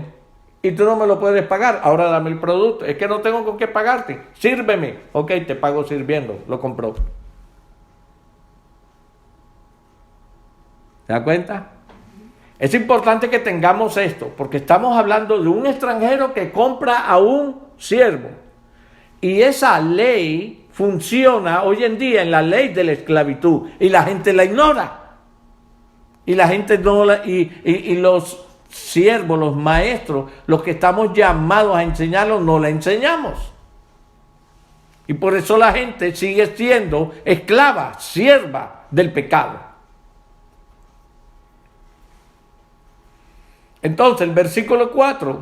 y tú no me lo puedes pagar. Ahora dame el producto. Es que no tengo con qué pagarte. Sírveme. Ok, te pago sirviendo. Lo compró. ¿Se da cuenta? Es importante que tengamos esto, porque estamos hablando de un extranjero que compra a un siervo. Y esa ley funciona hoy en día en la ley de la esclavitud. Y la gente la ignora. Y la gente no la... Y los siervos, los maestros, los que estamos llamados a enseñarlos, no la enseñamos. Y por eso la gente sigue siendo esclava, sierva del pecado. Entonces el versículo 4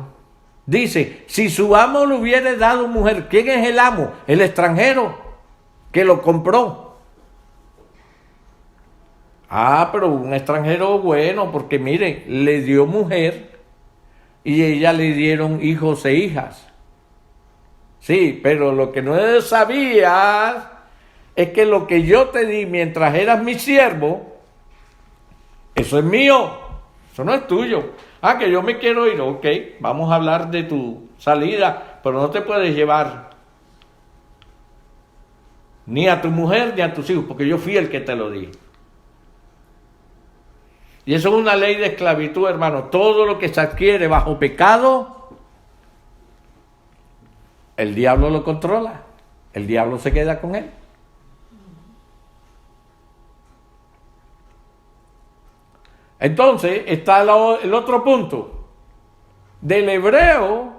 dice, si su amo le hubiere dado mujer, ¿quién es el amo? El extranjero que lo compró. Pero un extranjero bueno, porque mire, le dio mujer y ella le dieron hijos e hijas. Sí, pero lo que no sabías es que lo que yo te di mientras eras mi siervo, eso es mío, eso no es tuyo. Que yo me quiero ir, ok, vamos a hablar de tu salida, pero no te puedes llevar ni a tu mujer ni a tus hijos, porque yo fui el que te lo di. Y eso es una ley de esclavitud, hermano. Todo lo que se adquiere bajo pecado, el diablo lo controla. El diablo se queda con él. Entonces está el otro punto del hebreo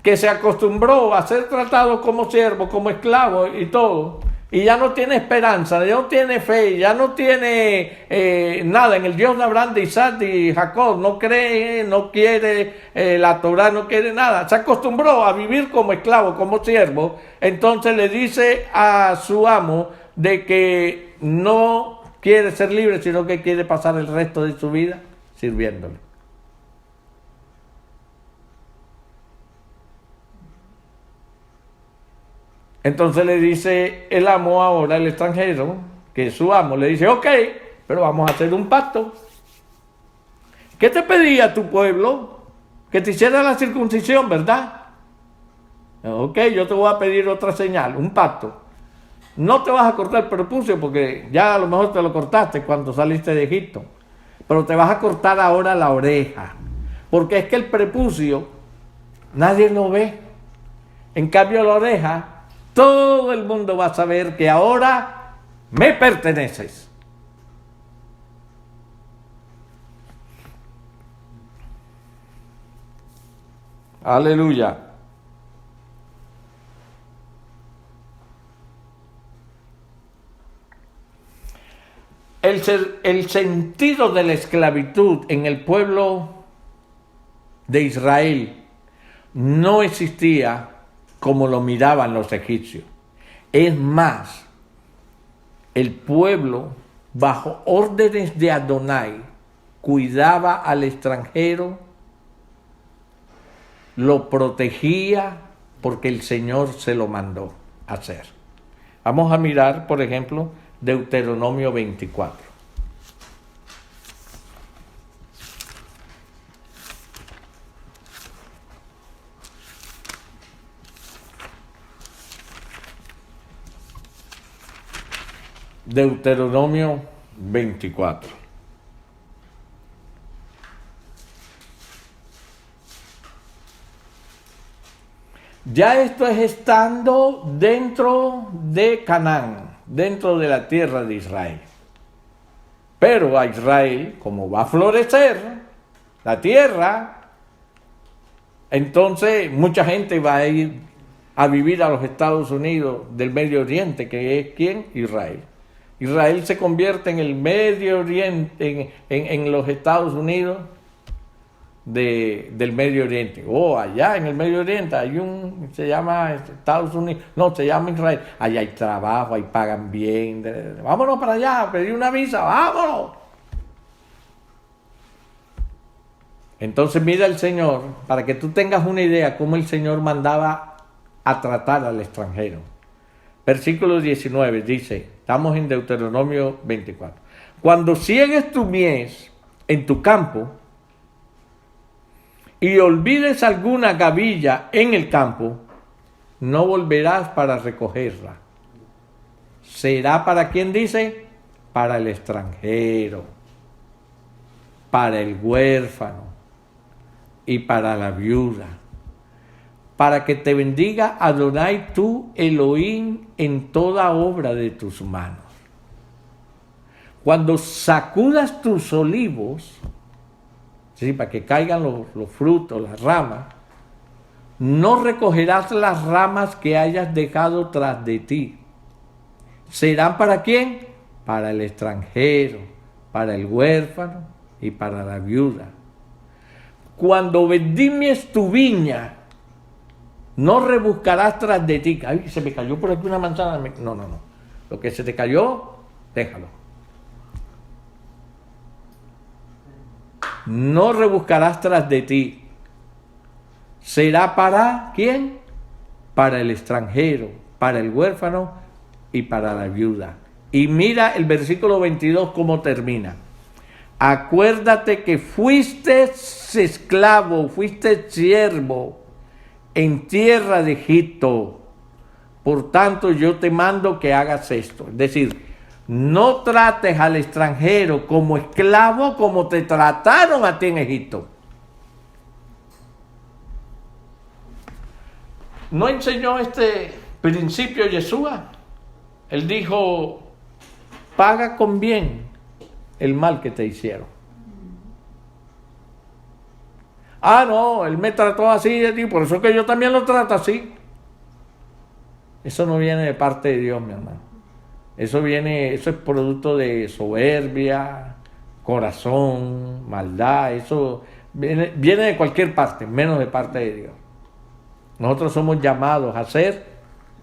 que se acostumbró a ser tratado como siervo, como esclavo y todo, y ya no tiene esperanza, ya no tiene fe, ya no tiene nada en el Dios de Abraham, de Isaac y Jacob, no cree, no quiere la Torah, no quiere nada, se acostumbró a vivir como esclavo, como siervo. Entonces le dice a su amo de que no quiere ser libre, sino que quiere pasar el resto de su vida sirviéndole. Entonces le dice el amo ahora, el extranjero, que es su amo, le dice, ok, pero vamos a hacer un pacto. ¿Qué te pedía tu pueblo? Que te hiciera la circuncisión, ¿verdad? Ok, yo te voy a pedir otra señal, un pacto. No te vas a cortar el prepucio porque ya a lo mejor te lo cortaste cuando saliste de Egipto. Pero te vas a cortar ahora la oreja. Porque es que el prepucio nadie lo ve. En cambio la oreja, todo el mundo va a saber que ahora me perteneces. Aleluya. El sentido de la esclavitud en el pueblo de Israel no existía como lo miraban los egipcios. Es más, el pueblo, bajo órdenes de Adonai, cuidaba al extranjero, lo protegía porque el Señor se lo mandó a hacer. Vamos a mirar, por ejemplo, Deuteronomio 24. Deuteronomio 24. Ya esto es estando dentro de Canaán, dentro de la tierra de Israel. Pero a Israel, como va a florecer la tierra, entonces mucha gente va a ir a vivir a los Estados Unidos del Medio Oriente, que es ¿quién? Israel. Israel se convierte en el Medio Oriente, en los Estados Unidos del Medio Oriente. Allá en el Medio Oriente hay se llama Estados Unidos, no, se llama Israel. Allá hay trabajo, ahí pagan bien. Vámonos para allá, pedir una visa, vámonos. Entonces mira el Señor, para que tú tengas una idea cómo el Señor mandaba a tratar al extranjero. Versículo 19 dice, estamos en Deuteronomio 24. Cuando ciegues tu mies en tu campo y olvides alguna gavilla en el campo, no volverás para recogerla. ¿Será para quién dice? Para el extranjero, para el huérfano y para la viuda, para que te bendiga Adonai tu Elohim en toda obra de tus manos. Cuando sacudas tus olivos, ¿sí?, para que caigan los frutos, las ramas, no recogerás las ramas que hayas dejado tras de ti. ¿Serán para quién? Para el extranjero, para el huérfano y para la viuda. Cuando vendimias tu viña, no rebuscarás tras de ti. Ay, se me cayó por aquí una manzana. No. Lo que se te cayó, déjalo. No rebuscarás tras de ti. ¿Será para quién? Para el extranjero, para el huérfano y para la viuda. Y mira el versículo 22 cómo termina. Acuérdate que fuiste esclavo, fuiste siervo en tierra de Egipto. Por tanto, yo te mando que hagas esto. Es decir, no trates al extranjero como esclavo como te trataron a ti en Egipto. ¿No enseñó este principio Yeshua? Él dijo, paga con bien el mal que te hicieron. No, él me trató así, por eso es que yo también lo trato así. Eso no viene de parte de Dios, mi hermano. Eso es producto de soberbia, corazón, maldad. Eso viene de cualquier parte, menos de parte de Dios. Nosotros somos llamados a ser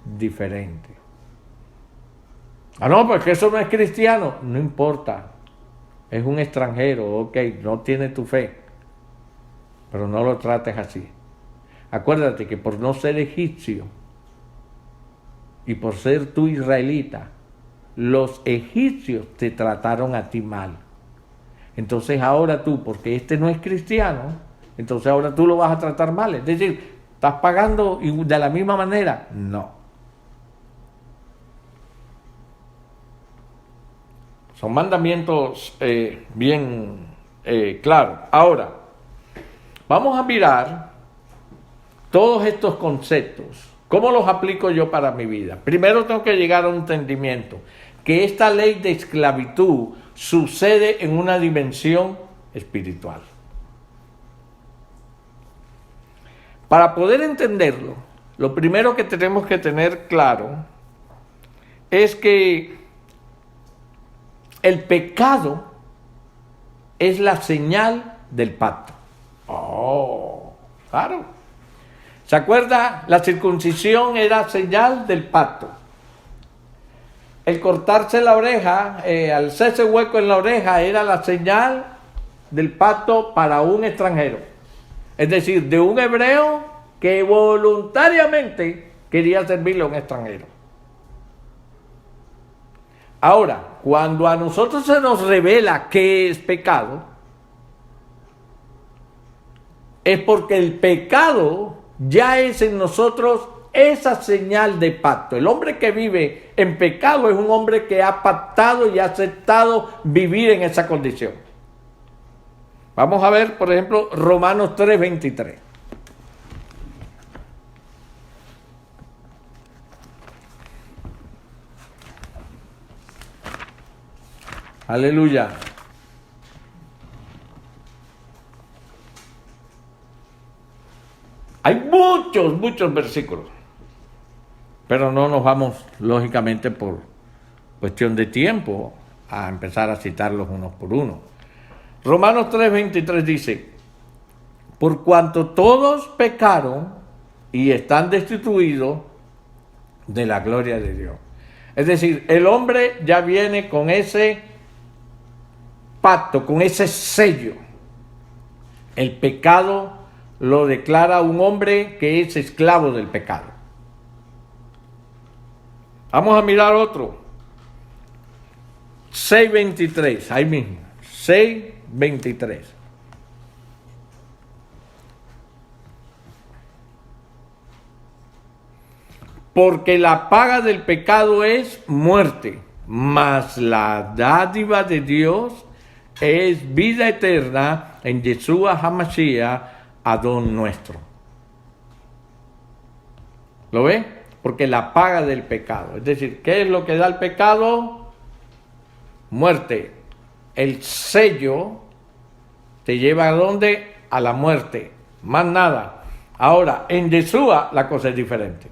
diferentes. No, porque eso no es cristiano. No importa. Es un extranjero, ok, no tiene tu fe. Pero no lo trates así. Acuérdate que por no ser egipcio y por ser tú israelita, los egipcios te trataron a ti mal. Entonces ahora tú, porque este no es cristiano, entonces ahora tú lo vas a tratar mal. Es decir, ¿estás pagando de la misma manera? No. Son mandamientos bien claros. Ahora, vamos a mirar todos estos conceptos. ¿Cómo los aplico yo para mi vida? Primero tengo que llegar a un entendimiento que esta ley de esclavitud sucede en una dimensión espiritual. Para poder entenderlo, lo primero que tenemos que tener claro es que el pecado es la señal del pacto. Claro. ¿Se acuerda? La circuncisión era señal del pacto. El cortarse la oreja, al hacerse hueco en la oreja, era la señal del pacto para un extranjero. Es decir, de un hebreo que voluntariamente quería servirle a un extranjero. Ahora, cuando a nosotros se nos revela qué es pecado, es porque el pecado ya es en nosotros esa señal de pacto. El hombre que vive en pecado es un hombre que ha pactado y ha aceptado vivir en esa condición. Vamos a ver, por ejemplo, Romanos 3:23. Aleluya. Hay muchos versículos, pero no nos vamos, lógicamente, por cuestión de tiempo, a empezar a citarlos uno por uno. Romanos 3:23 dice, por cuanto todos pecaron y están destituidos de la gloria de Dios. Es decir, el hombre ya viene con ese pacto, con ese sello. El pecado lo declara un hombre que es esclavo del pecado. Vamos a mirar otro. 6:23, ahí mismo. 6:23. Porque la paga del pecado es muerte, mas la dádiva de Dios es vida eterna en Yeshua HaMashiach, Adón nuestro. ¿Lo ve? Porque la paga del pecado. Es decir, ¿qué es lo que da el pecado? Muerte. El sello te lleva ¿a dónde? A la muerte. Más nada. Ahora, en Yeshua la cosa es diferente.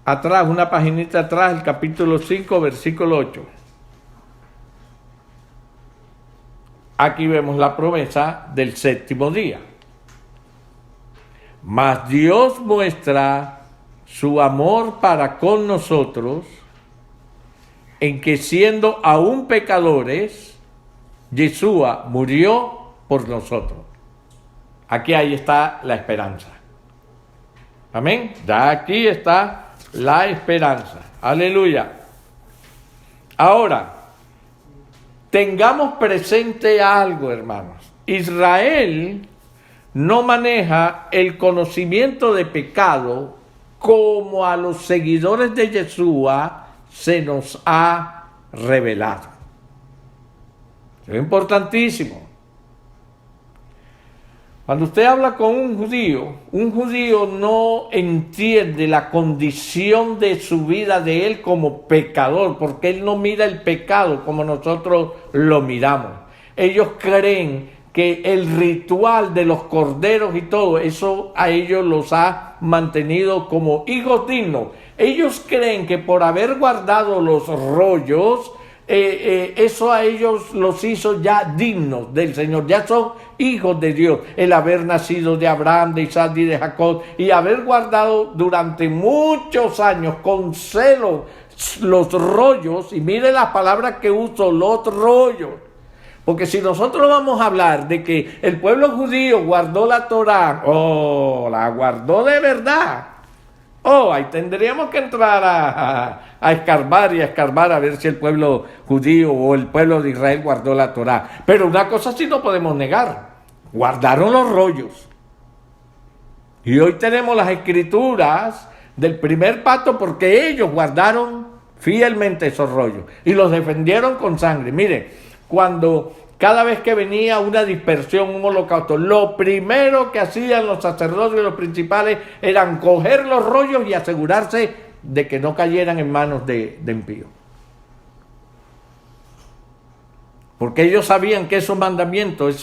Atrás, una paginita atrás, el capítulo 5, versículo 8. Aquí vemos la promesa del séptimo día. Mas Dios muestra su amor para con nosotros en que siendo aún pecadores, Yeshua murió por nosotros. Aquí ahí está la esperanza. Amén. Ya aquí está la esperanza. Aleluya. Ahora, tengamos presente algo, hermanos. Israel no maneja el conocimiento de pecado como a los seguidores de Yeshua se nos ha revelado. Es importantísimo. Cuando usted habla con un judío no entiende la condición de su vida de él como pecador, porque él no mira el pecado como nosotros lo miramos. Ellos creen que el ritual de los corderos y todo, eso a ellos los ha mantenido como hijos dignos. Ellos creen que por haber guardado los rollos, eso a ellos los hizo ya dignos del Señor, ya son hijos de Dios, el haber nacido de Abraham, de Isaac y de Jacob, y haber guardado durante muchos años con celo los rollos, y mire la palabra que uso, los rollos, porque si nosotros vamos a hablar de que el pueblo judío guardó la Torá, la guardó de verdad, ahí tendríamos que entrar a escarbar y a escarbar a ver si el pueblo judío o el pueblo de Israel guardó la Torá. Pero una cosa sí no podemos negar, guardaron los rollos. Y hoy tenemos las escrituras del primer pacto porque ellos guardaron fielmente esos rollos y los defendieron con sangre. Mire, cada vez que venía una dispersión, un holocausto, lo primero que hacían los sacerdotes y los principales eran coger los rollos y asegurarse de que no cayeran en manos de impíos. Porque ellos sabían que esos mandamientos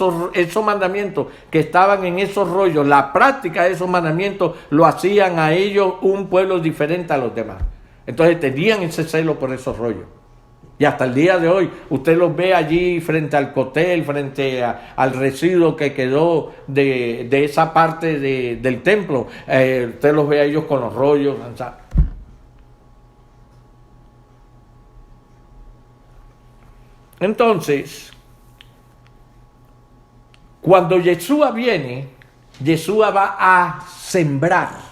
que estaban en esos rollos, la práctica de esos mandamientos lo hacían a ellos un pueblo diferente a los demás. Entonces tenían ese celo por esos rollos. Y hasta el día de hoy, usted los ve allí frente al cotel, frente al residuo que quedó de esa parte del templo. Usted los ve a ellos con los rollos. Entonces, cuando Yeshua viene, Yeshua va a sembrar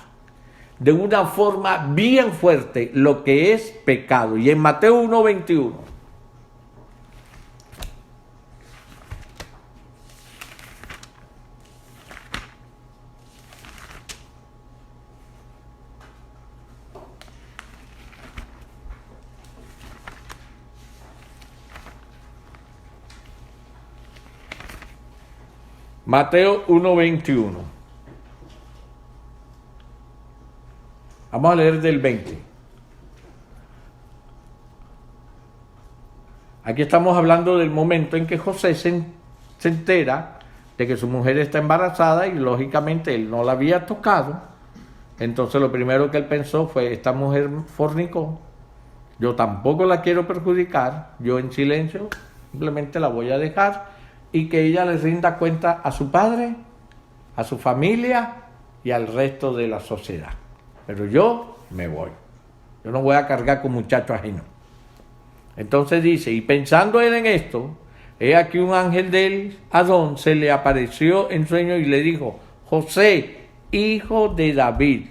de una forma bien fuerte lo que es pecado. Y en Mateo 1:21. Mateo 1:21. Vamos a leer del 20. Aquí estamos hablando del momento en que José se entera de que su mujer está embarazada y lógicamente él no la había tocado. Entonces lo primero que él pensó fue, esta mujer fornicó, yo tampoco la quiero perjudicar, yo en silencio simplemente la voy a dejar y que ella le rinda cuenta a su padre, a su familia y al resto de la sociedad. Pero yo me voy. Yo no voy a cargar con muchachos ajenos. Entonces dice, y pensando él en esto, he aquí un ángel del Adón se le apareció en sueño y le dijo, José, hijo de David,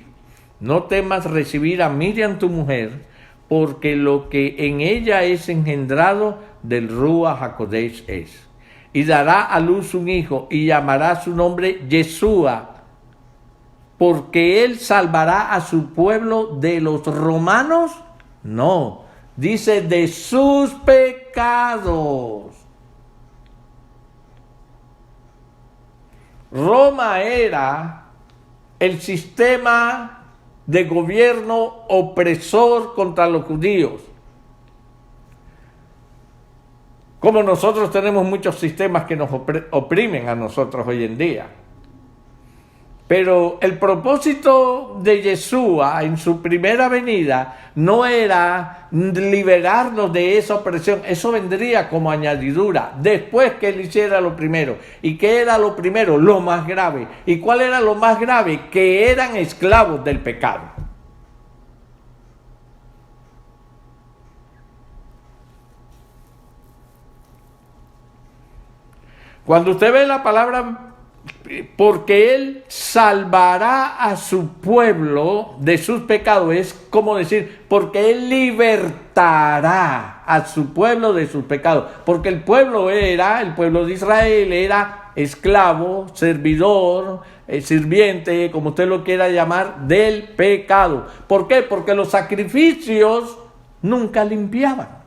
no temas recibir a Miriam tu mujer, porque lo que en ella es engendrado del Ruach HaKodesh es. Y dará a luz un hijo y llamará su nombre Yeshua, porque él salvará a su pueblo de los romanos. No, dice de sus pecados. Roma era el sistema de gobierno opresor contra los judíos. Como nosotros tenemos muchos sistemas que nos oprimen a nosotros hoy en día. Pero el propósito de Yeshua en su primera venida no era liberarnos de esa opresión. Eso vendría como añadidura después que él hiciera lo primero. ¿Y qué era lo primero? Lo más grave. ¿Y cuál era lo más grave? Que eran esclavos del pecado. Cuando usted ve la palabra porque él salvará a su pueblo de sus pecados, es como decir, porque él libertará a su pueblo de sus pecados, porque el pueblo de Israel era esclavo, servidor, sirviente, como usted lo quiera llamar, del pecado. ¿Por qué? Porque los sacrificios nunca limpiaban.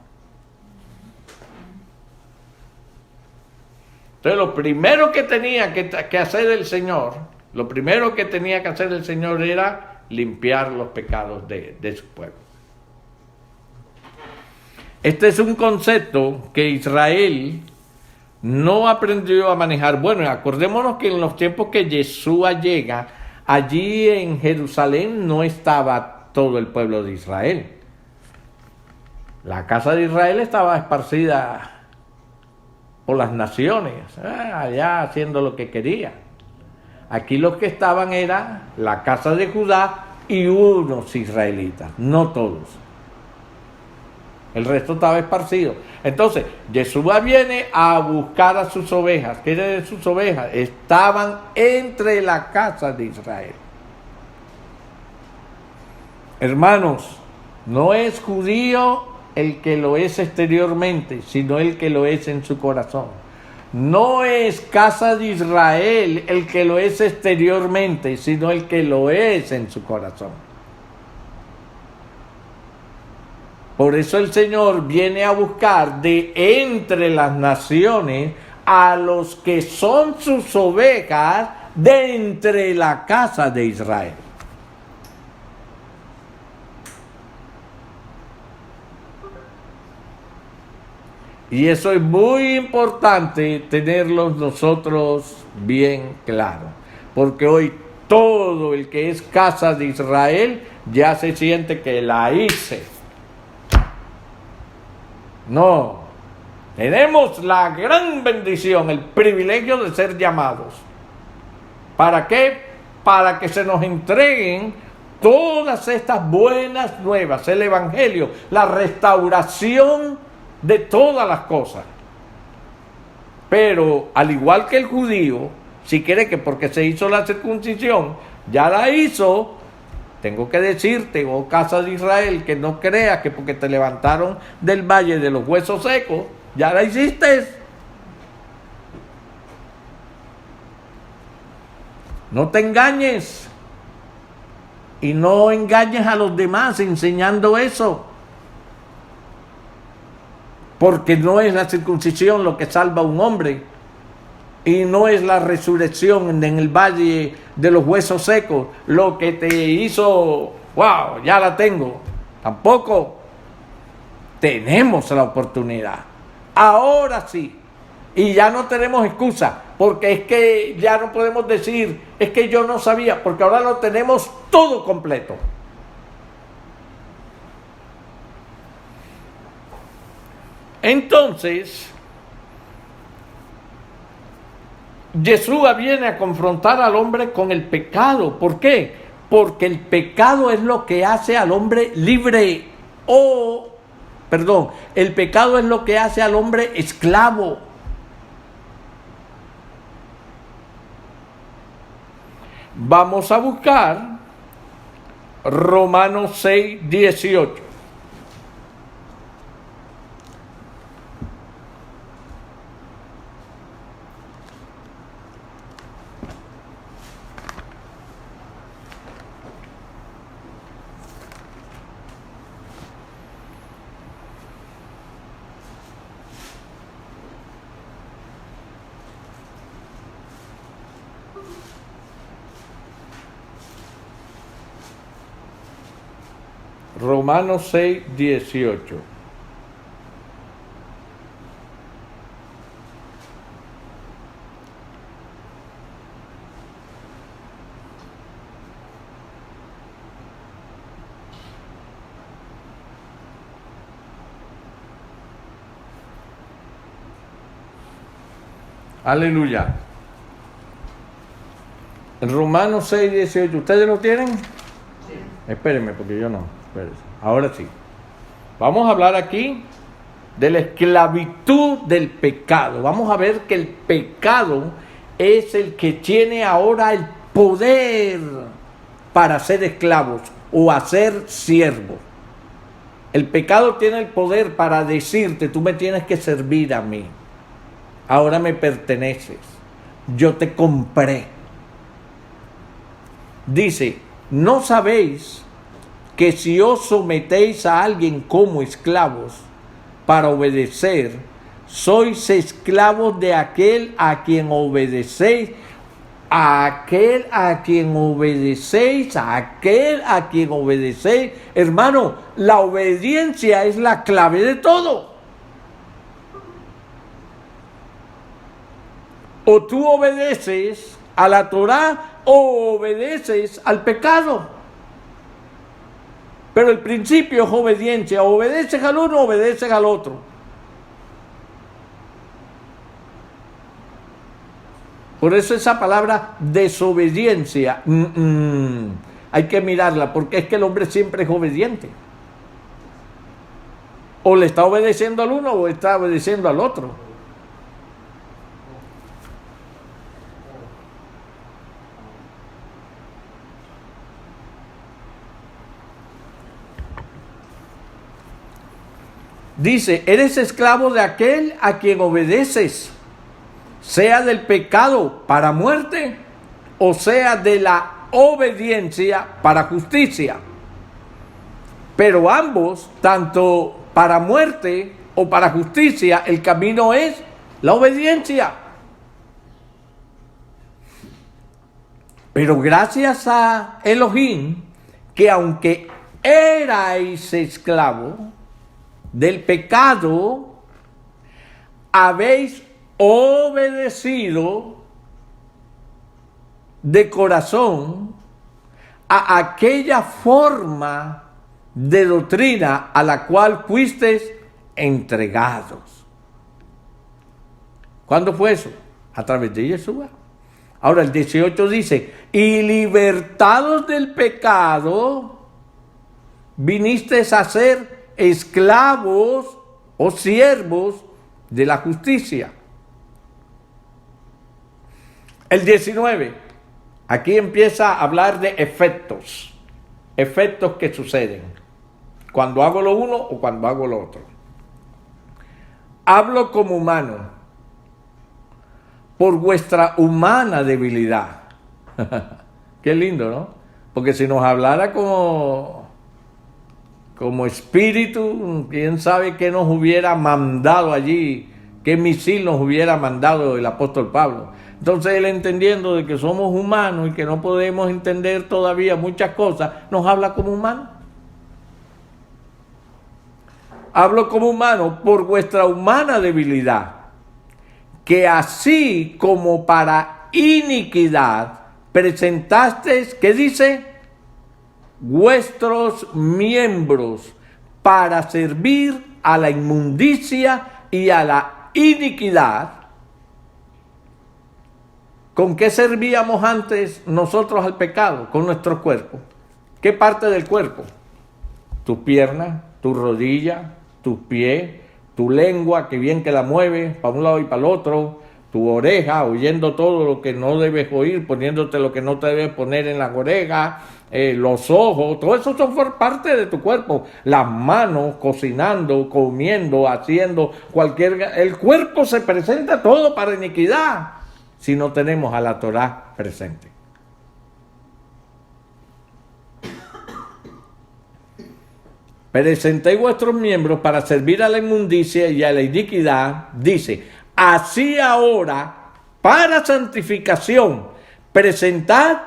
Entonces lo primero que tenía que hacer el Señor, era limpiar los pecados de su pueblo. Este es un concepto que Israel no aprendió a manejar. Bueno, acordémonos que en los tiempos que Yeshua llega, allí en Jerusalén no estaba todo el pueblo de Israel. La casa de Israel estaba esparcida por las naciones, allá haciendo lo que quería. Aquí los que estaban era la casa de Judá y unos israelitas, no todos. El resto estaba esparcido. Entonces, Yeshua viene a buscar a sus ovejas. ¿Qué de sus ovejas? Estaban entre la casa de Israel. Hermanos, no es judío el que lo es exteriormente, sino el que lo es en su corazón. No es casa de Israel el que lo es exteriormente, sino el que lo es en su corazón. Por eso el Señor viene a buscar de entre las naciones a los que son sus ovejas de entre la casa de Israel. Y eso es muy importante tenerlos nosotros bien claro. Porque hoy todo el que es casa de Israel ya se siente que la hice. No. Tenemos la gran bendición, el privilegio de ser llamados. ¿Para qué? Para que se nos entreguen todas estas buenas nuevas, el Evangelio, la restauración de todas las cosas. Pero al igual que el judío, si quiere que porque se hizo la circuncisión, ya la hizo, tengo que decirte, oh casa de Israel, que no creas que porque te levantaron del valle de los huesos secos, ya la hiciste. No te engañes. Y no engañes a los demás enseñando eso. Porque no es la circuncisión lo que salva a un hombre. Y no es la resurrección en el valle de los huesos secos lo que te hizo, wow, ya la tengo. Tampoco. Tenemos la oportunidad. Ahora sí. Y ya no tenemos excusa. Porque es que ya no podemos decir, es que yo no sabía. Porque ahora lo tenemos todo completo. Entonces, Yeshua viene a confrontar al hombre con el pecado. ¿Por qué? Porque el pecado es lo que hace al hombre libre. El pecado es lo que hace al hombre esclavo. Vamos a buscar Romanos 6, 18. Romanos 6, 18. Aleluya. Romanos 6, 18. ¿Ustedes lo tienen? Sí. Espérenme, porque yo no. Espérense. Ahora sí. Vamos a hablar aquí de la esclavitud del pecado. Vamos a ver que el pecado es el que tiene ahora el poder para ser esclavos o hacer siervos. El pecado tiene el poder para decirte, tú me tienes que servir a mí. Ahora me perteneces. Yo te compré. Dice, ¿no sabéis que si os sometéis a alguien como esclavos para obedecer, sois esclavos de aquel a quien obedecéis, aquel a quien obedecéis? Hermano, la obediencia es la clave de todo. O tú obedeces a la Torá o obedeces al pecado. Pero el principio es obediencia. Obedeces al uno, obedeces al otro. Por eso esa palabra desobediencia, hay que mirarla, porque es que el hombre siempre es obediente. O le está obedeciendo al uno o está obedeciendo al otro. Dice, eres esclavo de aquel a quien obedeces, sea del pecado para muerte o sea de la obediencia para justicia. Pero ambos, tanto para muerte o para justicia, el camino es la obediencia. Pero gracias a Elohim, que aunque erais esclavos del pecado, habéis obedecido de corazón a aquella forma de doctrina a la cual fuisteis entregados. ¿Cuándo fue eso? A través de Yeshua. Ahora el 18 dice, y libertados del pecado, vinisteis a ser esclavos o siervos de la justicia. El 19, aquí empieza a hablar de efectos que suceden cuando hago lo uno o cuando hago lo otro. Hablo como humano, por vuestra humana debilidad. Qué lindo, ¿no? Porque si nos hablara como espíritu, quién sabe qué nos hubiera mandado allí, qué misil nos hubiera mandado el apóstol Pablo. Entonces él, entendiendo de que somos humanos y que no podemos entender todavía muchas cosas, nos habla como humano. Hablo como humano por vuestra humana debilidad, que así como para iniquidad presentasteis, ¿qué dice? Vuestros miembros para servir a la inmundicia y a la iniquidad. ¿Con qué servíamos antes nosotros al pecado? Con nuestro cuerpo. ¿Qué parte del cuerpo? Tus piernas, tus rodillas, tus pies, tu lengua, que bien que la mueves para un lado y para el otro, tu oreja, oyendo todo lo que no debes oír, poniéndote lo que no te debes poner en las orejas, los ojos, todo eso son parte de tu cuerpo. Las manos, cocinando, comiendo, haciendo cualquier... El cuerpo se presenta todo para iniquidad si no tenemos a la Torá presente. Presentéis vuestros miembros para servir a la inmundicia y a la iniquidad, dice, así ahora, para santificación, presentad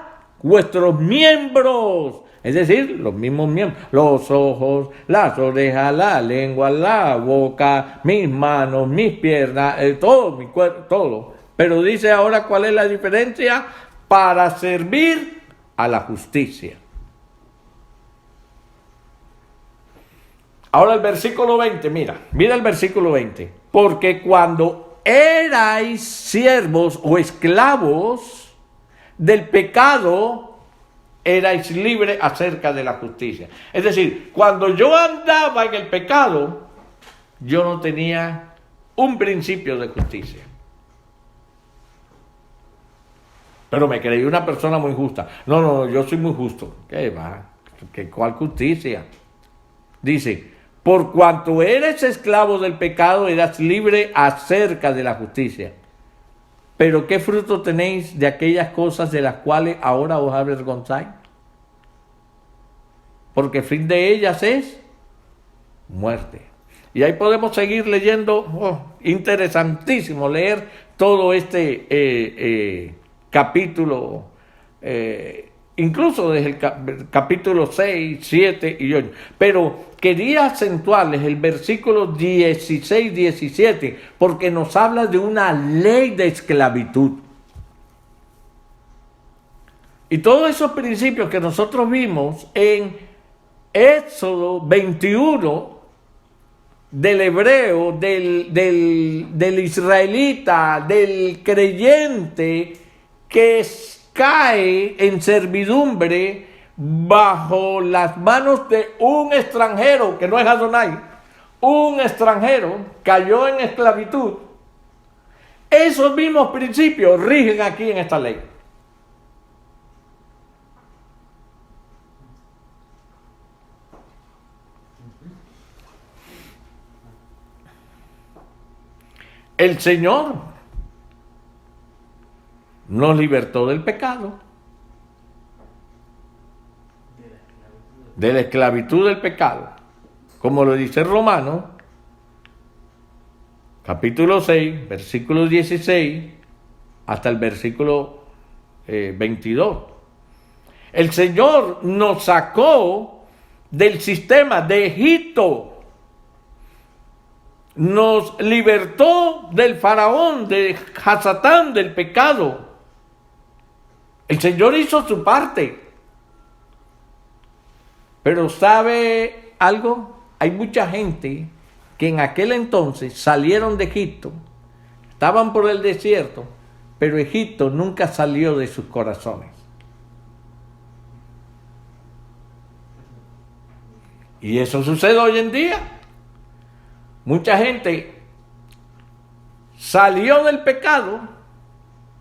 vuestros miembros, es decir, los mismos miembros, los ojos, las orejas, la lengua, la boca, mis manos, mis piernas, todo mi cuerpo, todo. Pero dice ahora cuál es la diferencia: para servir a la justicia. Ahora el versículo 20, mira el versículo 20. Porque cuando erais siervos o esclavos del pecado, erais libres acerca de la justicia. Es decir, cuando yo andaba en el pecado, yo no tenía un principio de justicia. Pero me creí una persona muy justa. No, yo soy muy justo. ¿Qué va? ¿Cuál justicia? Dice, por cuanto eres esclavo del pecado, eras libre acerca de la justicia. Pero ¿qué fruto tenéis de aquellas cosas de las cuales ahora os avergonzáis? Porque el fin de ellas es muerte. Y ahí podemos seguir leyendo, interesantísimo leer todo este capítulo, incluso desde el capítulo 6, 7 y 8. Pero quería acentuarles el versículo 16, 17, porque nos habla de una ley de esclavitud. Y todos esos principios que nosotros vimos en Éxodo 21, del hebreo, del israelita, del creyente que cae en servidumbre bajo las manos de un extranjero, que no es Adonai, un extranjero cayó en esclavitud. Esos mismos principios rigen aquí en esta ley. El Señor nos libertó del pecado, de la esclavitud del pecado, como lo dice Romanos, capítulo 6, versículo 16, hasta el versículo 22. El Señor nos sacó del sistema de Egipto, nos libertó del faraón, de Hasatán, del pecado. El Señor hizo su parte. Pero ¿sabe algo? Hay mucha gente que en aquel entonces salieron de Egipto, estaban por el desierto, pero Egipto nunca salió de sus corazones. Y eso sucede hoy en día. Mucha gente salió del pecado,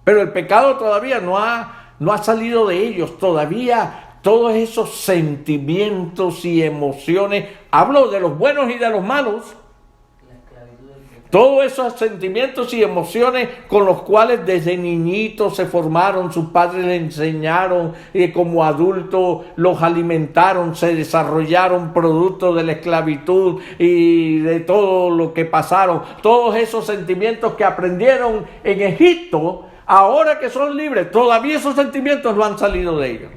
pero el pecado todavía no ha salido de ellos. Todavía todos esos sentimientos y emociones, hablo de los buenos y de los malos, todos esos sentimientos y emociones con los cuales desde niñitos se formaron, sus padres les enseñaron y como adultos los alimentaron, se desarrollaron producto de la esclavitud y de todo lo que pasaron. Todos esos sentimientos que aprendieron en Egipto, ahora que son libres, todavía esos sentimientos no han salido de ellos.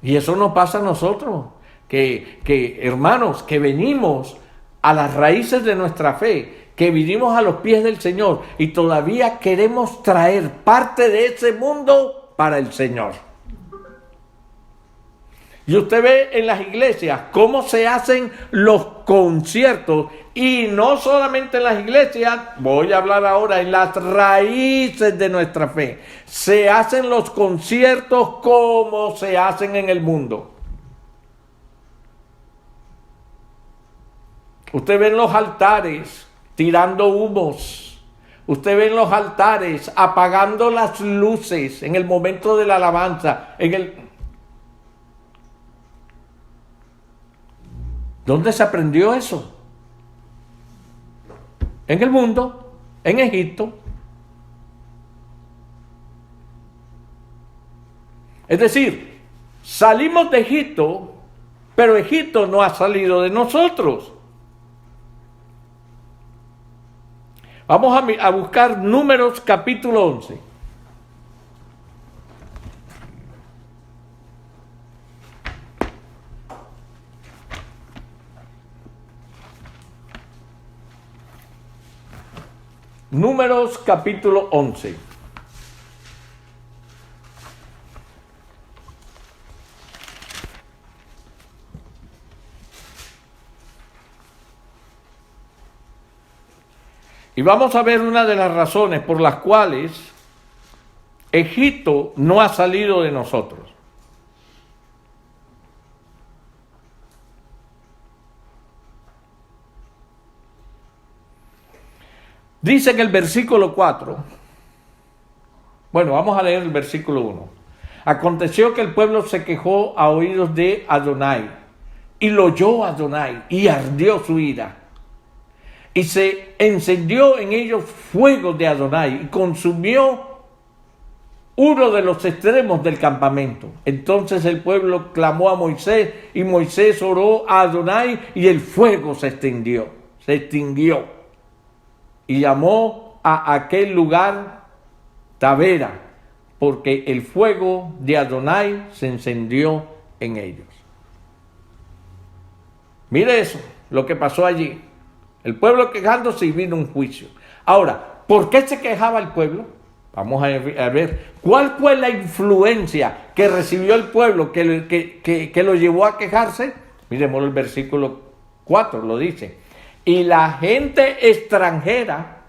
Y eso nos pasa a nosotros. Que hermanos, que venimos a las raíces de nuestra fe, que vinimos a los pies del Señor y todavía queremos traer parte de ese mundo para el Señor. Y usted ve en las iglesias cómo se hacen los conciertos. Y no solamente en las iglesias, voy a hablar ahora en las raíces de nuestra fe. Se hacen los conciertos como se hacen en el mundo. Usted ve en los altares tirando humos. Usted ve en los altares apagando las luces en el momento de la alabanza. ¿Dónde se aprendió eso? En el mundo, en Egipto. Es decir, salimos de Egipto, pero Egipto no ha salido de nosotros. Vamos a buscar Números capítulo 11. Números capítulo 11. Y vamos a ver una de las razones por las cuales Egipto no ha salido de nosotros. Dice en el versículo 4, bueno, vamos a leer el versículo 1. Aconteció que el pueblo se quejó a oídos de Adonai, y lo oyó Adonai, y ardió su ira. Y se encendió en ellos fuego de Adonai, y consumió uno de los extremos del campamento. Entonces el pueblo clamó a Moisés, y Moisés oró a Adonai, y el fuego se extinguió. Y llamó a aquel lugar Tabera, porque el fuego de Adonai se encendió en ellos. Mire eso, lo que pasó allí. El pueblo quejándose y vino un juicio. Ahora, ¿por qué se quejaba el pueblo? Vamos a ver, ¿cuál fue la influencia que recibió el pueblo que lo llevó a quejarse? Miremos el versículo 4, lo dice. Y la gente extranjera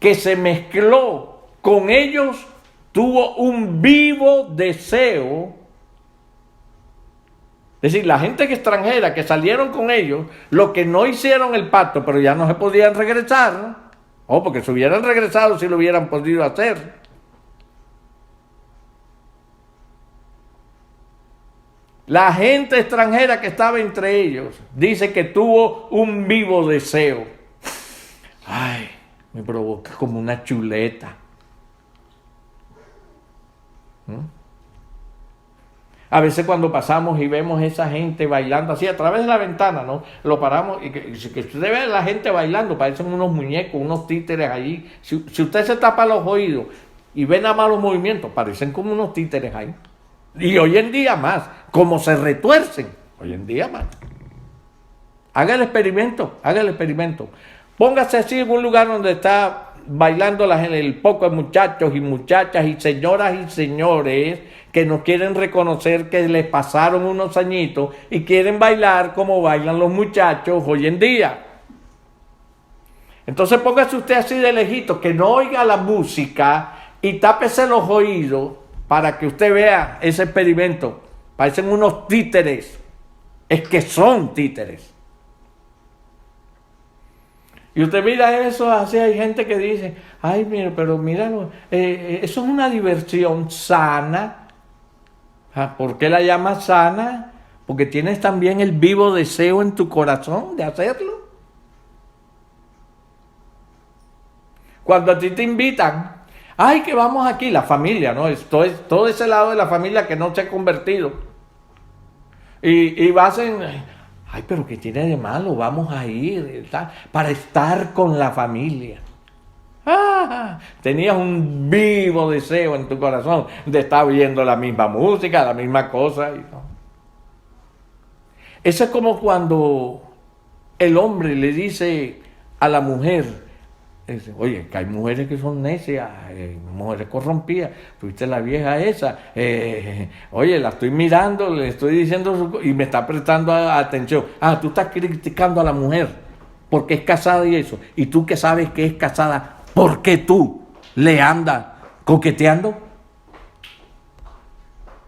que se mezcló con ellos tuvo un vivo deseo. Es decir, la gente extranjera que salieron con ellos, los que no hicieron el pacto, pero ya no se podían regresar, porque se hubieran regresado si lo hubieran podido hacer. La gente extranjera que estaba entre ellos, dice que tuvo un vivo deseo. Ay, me provoca como una chuleta. A veces cuando pasamos y vemos esa gente bailando así a través de la ventana, ¿no? Lo paramos y que usted ve a la gente bailando, parecen unos muñecos, unos títeres allí. Si usted se tapa los oídos y ve nada más los movimientos, parecen como unos títeres ahí. Y hoy en día más, como se retuercen, hoy en día más. Haga el experimento. Póngase así en un lugar donde está bailando el poco de muchachos y muchachas y señoras y señores que no quieren reconocer que les pasaron unos añitos y quieren bailar como bailan los muchachos hoy en día. Entonces póngase usted así de lejito, que no oiga la música y tápese los oídos para que usted vea ese experimento. Parecen unos títeres. Es que son títeres. Y usted mira eso, así hay gente que dice, ay, mira, pero míralo, eso es una diversión sana. ¿Por qué la llamas sana? Porque tienes también el vivo deseo en tu corazón de hacerlo. Cuando a ti te invitan, ay, que vamos aquí, la familia, ¿no? Todo ese lado de la familia que no se ha convertido. Y vas en, ay, pero ¿qué tiene de malo? Vamos a ir, para estar con la familia. Tenías un vivo deseo en tu corazón de estar oyendo la misma música, la misma cosa. Eso es como cuando el hombre le dice a la mujer, Oye, que hay mujeres que son necias, mujeres corrompidas. Fuiste la vieja esa. Oye, la estoy mirando, le estoy diciendo y me está prestando atención. Tú estás criticando a la mujer porque es casada y eso. Y tú que sabes que es casada, ¿por qué tú le andas coqueteando?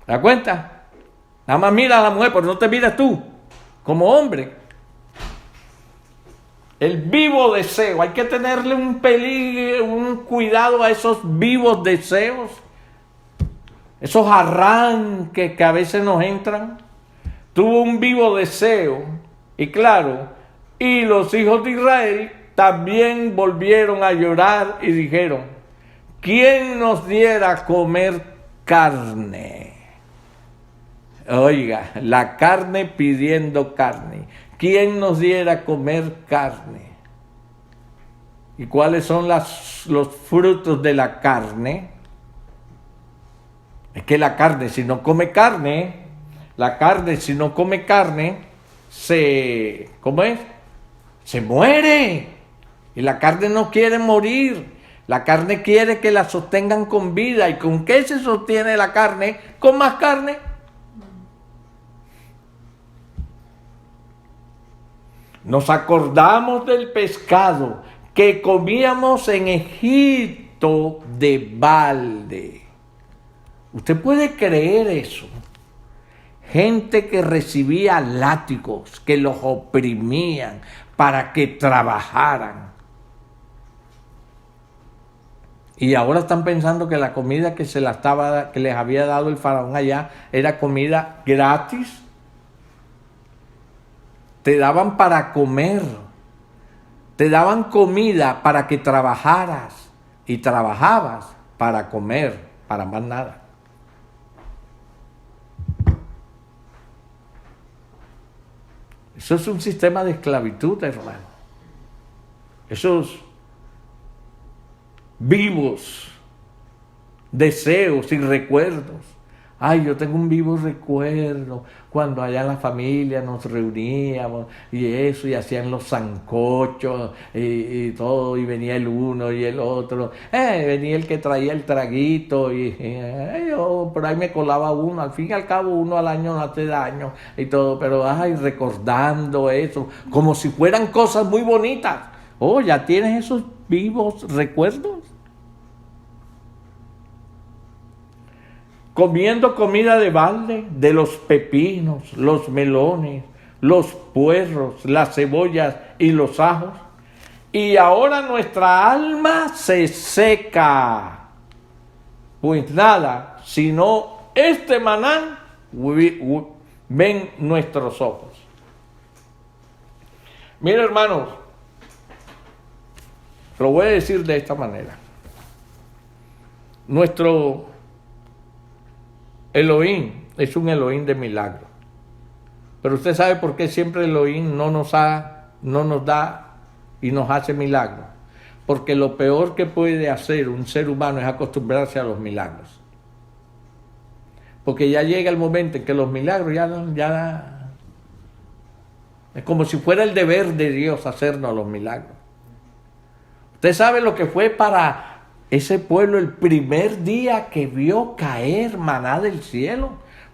¿Te das cuenta? Nada más mira a la mujer, pero no te miras tú como hombre. El vivo deseo, hay que tenerle un cuidado a esos vivos deseos, esos arranques que a veces nos entran. Tuvo un vivo deseo, y claro, y los hijos de Israel también volvieron a llorar y dijeron: ¿quién nos diera a comer carne? Oiga, la carne pidiendo carne. ¿Quién nos diera a comer carne? ¿Y cuáles son los frutos de la carne? Es que la carne, si no come carne, ¿cómo es? Se muere. Y la carne no quiere morir. La carne quiere que la sostengan con vida. ¿Y con qué se sostiene la carne? Con más carne. Nos acordamos del pescado que comíamos en Egipto de balde. ¿Usted puede creer eso? Gente que recibía látigos, que los oprimían para que trabajaran. Y ahora están pensando que la comida que les había dado el faraón allá era comida gratis. Te daban para comer, te daban comida para que trabajaras y trabajabas para comer, para más nada. Eso es un sistema de esclavitud, hermano. Esos vivos deseos y recuerdos. Yo tengo un vivo recuerdo cuando allá en la familia nos reuníamos y eso, y hacían los sancochos y todo, y venía el uno y el otro. Venía el que traía el traguito y yo por ahí me colaba uno. Al fin y al cabo uno al año no hace daño y todo, pero recordando eso, como si fueran cosas muy bonitas. ¿Ya tienes esos vivos recuerdos? Comiendo comida de balde, de los pepinos, los melones, los puerros, las cebollas y los ajos. Y ahora nuestra alma se seca. Pues nada, sino este maná ven nuestros ojos. Mira, hermanos, lo voy a decir de esta manera. Nuestro Elohim es un Elohim de milagro. Pero usted sabe por qué siempre Elohim no nos da y nos hace milagros. Porque lo peor que puede hacer un ser humano es acostumbrarse a los milagros. Porque ya llega el momento en que los milagros ya es como si fuera el deber de Dios hacernos los milagros. Usted sabe lo que fue para ese pueblo el primer día que vio caer maná del cielo.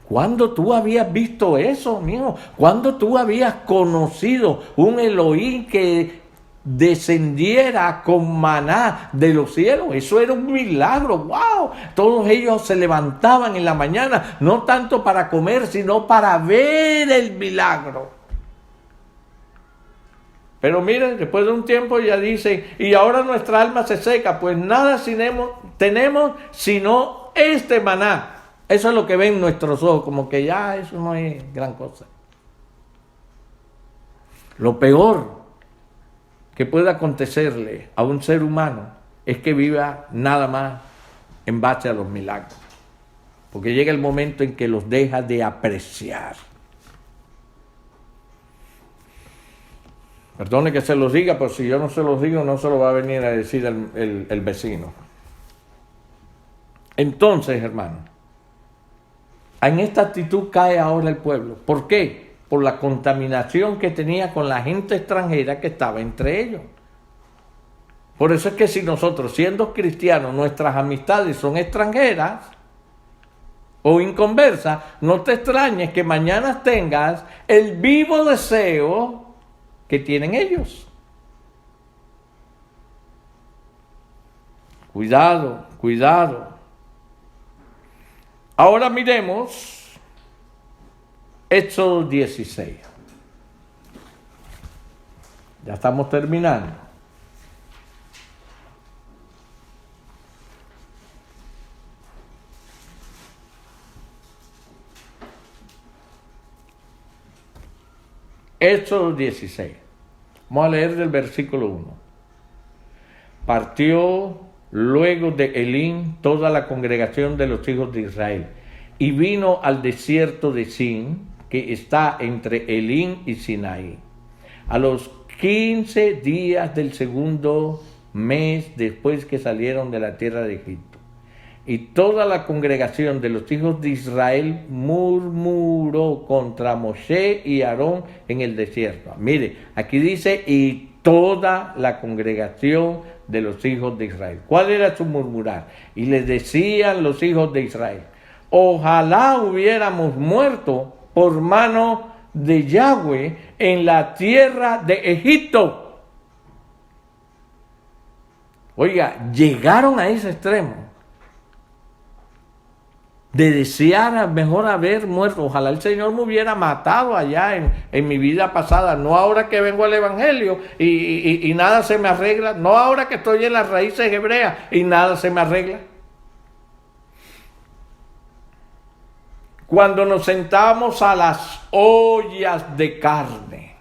¿Cuándo tú habías visto eso, mijo? ¿Cuándo tú habías conocido un Elohim que descendiera con maná de los cielos? Eso era un milagro. ¡Wow! Todos ellos se levantaban en la mañana, no tanto para comer, sino para ver el milagro. Pero miren, después de un tiempo ya dicen, y ahora nuestra alma se seca, pues nada tenemos sino este maná. Eso es lo que ven nuestros ojos, como que ya eso no es gran cosa. Lo peor que puede acontecerle a un ser humano es que viva nada más en base a los milagros. Porque llega el momento en que los deja de apreciar. Perdone que se los diga, pero si yo no se los digo, no se lo va a venir a decir el vecino. Entonces, hermano, en esta actitud cae ahora el pueblo. ¿Por qué? Por la contaminación que tenía con la gente extranjera que estaba entre ellos. Por eso es que si nosotros, siendo cristianos, nuestras amistades son extranjeras o inconversas, no te extrañes que mañana tengas el vivo deseo que tienen ellos. Cuidado, cuidado. Ahora miremos Éxodo 16. Ya estamos terminando. Éxodo 16. Vamos a leer del versículo 1. Partió luego de Elín toda la congregación de los hijos de Israel y vino al desierto de Sin, que está entre Elín y Sinaí, a los 15 días del segundo mes después que salieron de la tierra de Egipto. Y toda la congregación de los hijos de Israel murmuró contra Moshe y Aarón en el desierto. Mire, aquí dice, y toda la congregación de los hijos de Israel. ¿Cuál era su murmurar? Y les decían los hijos de Israel, ojalá hubiéramos muerto por mano de Yahweh en la tierra de Egipto. Oiga, llegaron a ese extremo de desear mejor haber muerto. Ojalá el Señor me hubiera matado allá en mi vida pasada, no ahora que vengo al Evangelio y nada se me arregla, no ahora que estoy en las raíces hebreas y nada se me arregla. Cuando nos sentamos a las ollas de carne,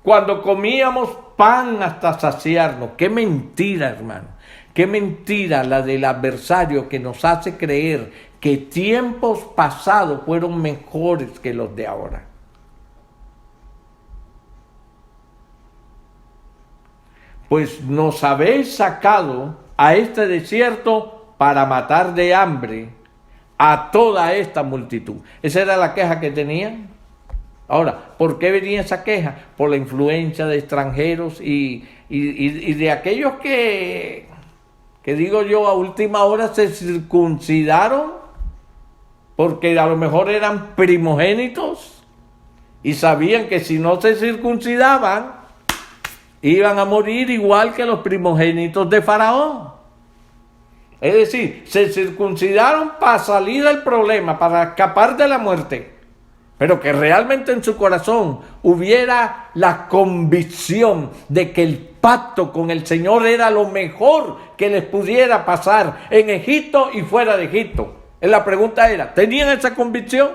cuando comíamos pan hasta saciarnos, qué mentira, hermano. Qué mentira la del adversario que nos hace creer que tiempos pasados fueron mejores que los de ahora. Pues nos habéis sacado a este desierto para matar de hambre a toda esta multitud. Esa era la queja que tenían. Ahora, ¿por qué venía esa queja? Por la influencia de extranjeros y de aquellos que digo yo, a última hora se circuncidaron, porque a lo mejor eran primogénitos y sabían que si no se circuncidaban, iban a morir igual que los primogénitos de Faraón. Es decir, se circuncidaron para salir del problema, para escapar de la muerte, pero que realmente en su corazón hubiera la convicción de que el pacto con el Señor era lo mejor que les pudiera pasar en Egipto y fuera de Egipto. La pregunta era, ¿tenían esa convicción?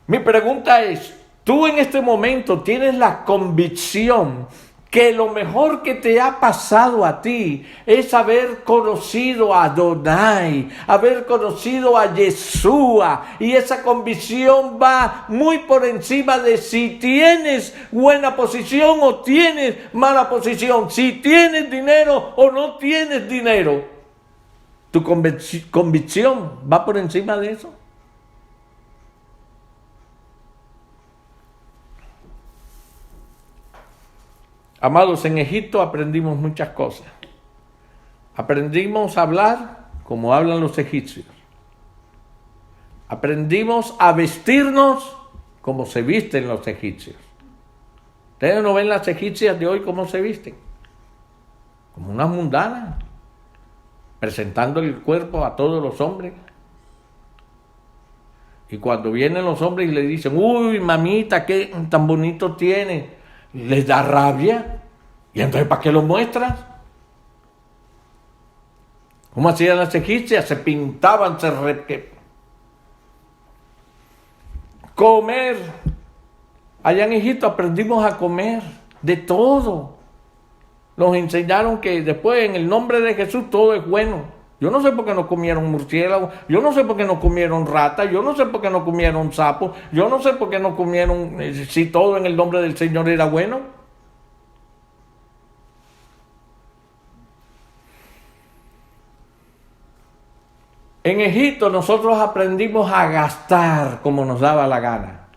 Mi pregunta es, ¿tú en este momento tienes la convicción que lo mejor que te ha pasado a ti es haber conocido a Adonai, haber conocido a Yeshua, y esa convicción va muy por encima de si tienes buena posición o tienes mala posición, si tienes dinero o no tienes dinero? ¿Tu convicción va por encima de eso? Amados, en Egipto aprendimos muchas cosas. Aprendimos a hablar como hablan los egipcios. Aprendimos a vestirnos como se visten los egipcios. Ustedes no ven las egipcias de hoy cómo se visten. Como unas mundanas, presentando el cuerpo a todos los hombres. Y cuando vienen los hombres y le dicen, uy, mamita, qué tan bonito tienes, les da rabia. ¿Y entonces para qué lo muestras? ¿Cómo hacían las egipcias? Se pintaban, comer. Allá en Egipto aprendimos a comer de todo. Nos enseñaron que después en el nombre de Jesús todo es bueno. Yo no sé por qué no comieron murciélagos, yo no sé por qué no comieron ratas, yo no sé por qué no comieron sapos, yo no sé por qué no comieron, si todo en el nombre del Señor era bueno. En Egipto nosotros aprendimos a gastar como nos daba la gana.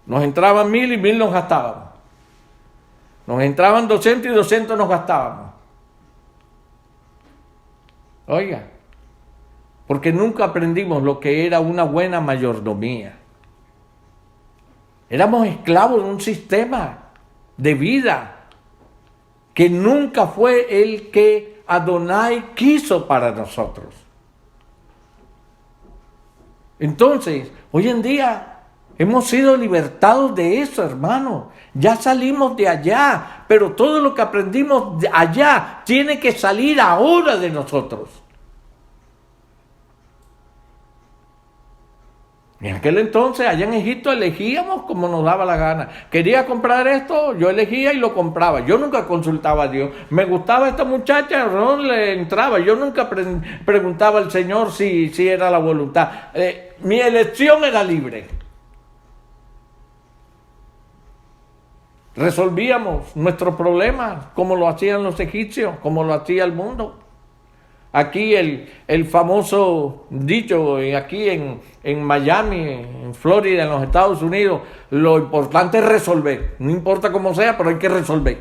Nos entraban 1000 y 1000 nos gastábamos. Nos entraban 200 y 200 nos gastábamos. Oiga, porque nunca aprendimos lo que era una buena mayordomía. Éramos esclavos de un sistema de vida que nunca fue el que Adonai quiso para nosotros. Entonces, hoy en día hemos sido libertados de eso, hermano. Ya salimos de allá, pero todo lo que aprendimos de allá tiene que salir ahora de nosotros. En aquel entonces, allá en Egipto, elegíamos como nos daba la gana. Quería comprar esto, yo elegía y lo compraba. Yo nunca consultaba a Dios. Me gustaba esta muchacha, no le entraba. Yo nunca preguntaba al Señor si era la voluntad. Mi elección era libre. Resolvíamos nuestros problemas como lo hacían los egipcios, como lo hacía el mundo. Aquí el famoso dicho, aquí en Miami, en Florida, en los Estados Unidos, lo importante es resolver. No importa cómo sea, pero hay que resolver.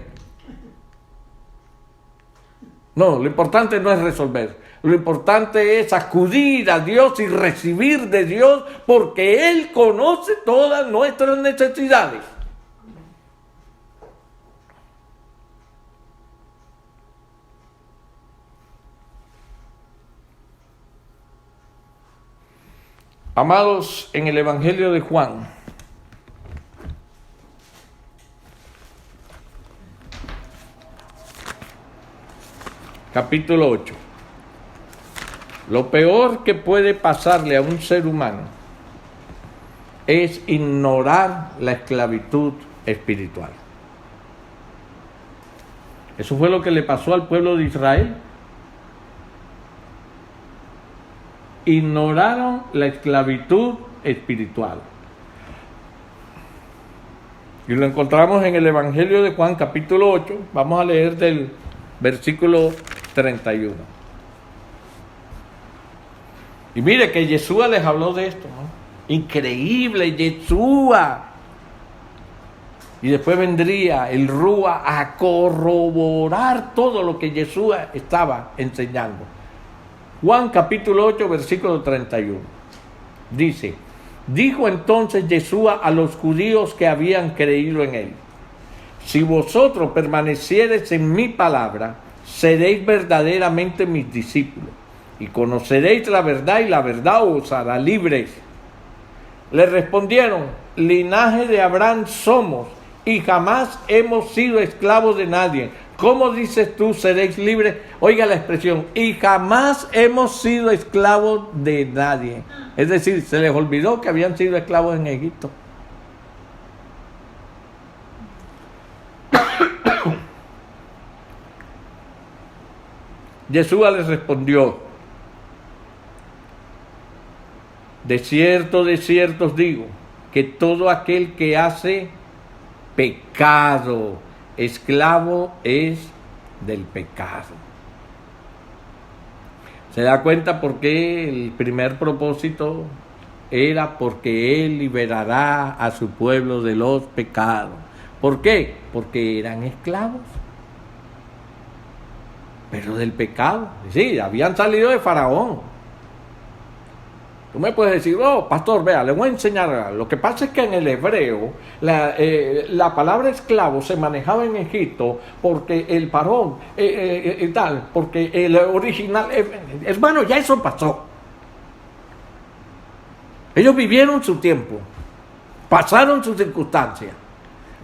No, lo importante no es resolver. Lo importante es acudir a Dios y recibir de Dios, porque Él conoce todas nuestras necesidades. Amados, en el Evangelio de Juan, capítulo 8, lo peor que puede pasarle a un ser humano es ignorar la esclavitud espiritual. Eso fue lo que le pasó al pueblo de Israel. Ignoraron la esclavitud espiritual. Y lo encontramos en el Evangelio de Juan, capítulo 8. Vamos a leer del versículo 31. Y mire que Yeshua les habló de esto, ¿no? Increíble, Yeshua. Y después vendría el Rúa a corroborar todo lo que Yeshua estaba enseñando. Juan capítulo 8, versículo 31. Dice: dijo entonces Yeshua a los judíos que habían creído en él: si vosotros permaneciereis en mi palabra, seréis verdaderamente mis discípulos, y conoceréis la verdad, y la verdad os hará libres. Le respondieron: linaje de Abraham somos, y jamás hemos sido esclavos de nadie. ¿Cómo dices tú seréis libres? Oiga la expresión: y jamás hemos sido esclavos de nadie. Es decir, se les olvidó que habían sido esclavos en Egipto. Yeshua les respondió: de cierto os digo, que todo aquel que hace pecado, esclavo es del pecado. ¿Se da cuenta por qué el primer propósito era porque Él liberará a su pueblo de los pecados? ¿Por qué? Porque eran esclavos. Pero del pecado. Sí, habían salido de Faraón. Tú me puedes decir: oh, pastor, vea, le voy a enseñar. Lo que pasa es que en el hebreo la palabra esclavo se manejaba en Egipto porque el Faraón tal, porque el original, hermano, ya eso pasó. Ellos vivieron su tiempo, pasaron sus circunstancias,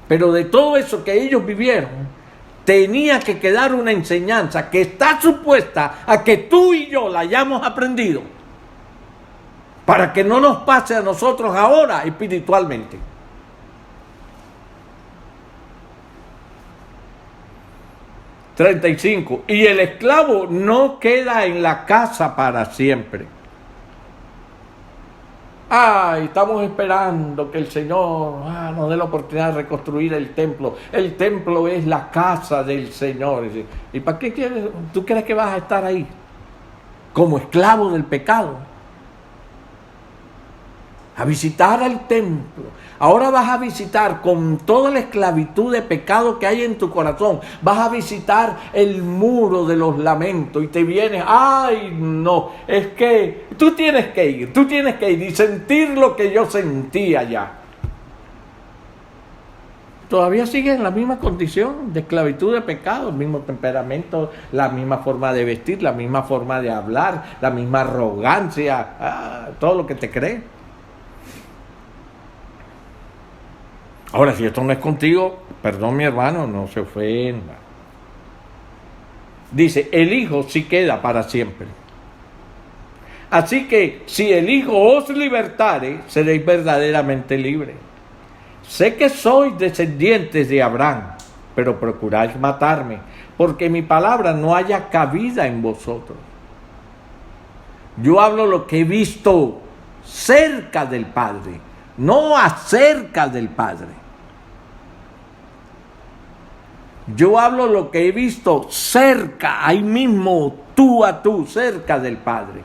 pero de todo eso que ellos vivieron, tenía que quedar una enseñanza que está supuesta a que tú y yo la hayamos aprendido, para que no nos pase a nosotros ahora espiritualmente. ...35... y el esclavo no queda en la casa para siempre. Ay, estamos esperando que el Señor nos dé la oportunidad de reconstruir el templo. El templo es la casa del Señor. ¿Y para qué quieres? ¿Tú crees que vas a estar ahí como esclavo del pecado? A visitar al templo, Ahora vas a visitar con toda la esclavitud de pecado que hay en tu corazón. Vas a visitar el muro de los lamentos y te vienes, ay no, es que tú tienes que ir y sentir lo que yo sentía ya. Todavía sigues en la misma condición de esclavitud de pecado, el mismo temperamento, la misma forma de vestir, la misma forma de hablar, la misma arrogancia, todo lo que te crees. Ahora, si esto no es contigo, perdón mi hermano, no se ofenda. Dice, el Hijo sí queda para siempre. Así que si el Hijo os libertare, seréis verdaderamente libres. Sé que sois descendientes de Abraham, pero procuráis matarme, porque mi palabra no haya cabida en vosotros. Yo hablo lo que he visto cerca del Padre, no acerca del Padre. Yo hablo lo que he visto cerca, ahí mismo, tú a tú, cerca del Padre.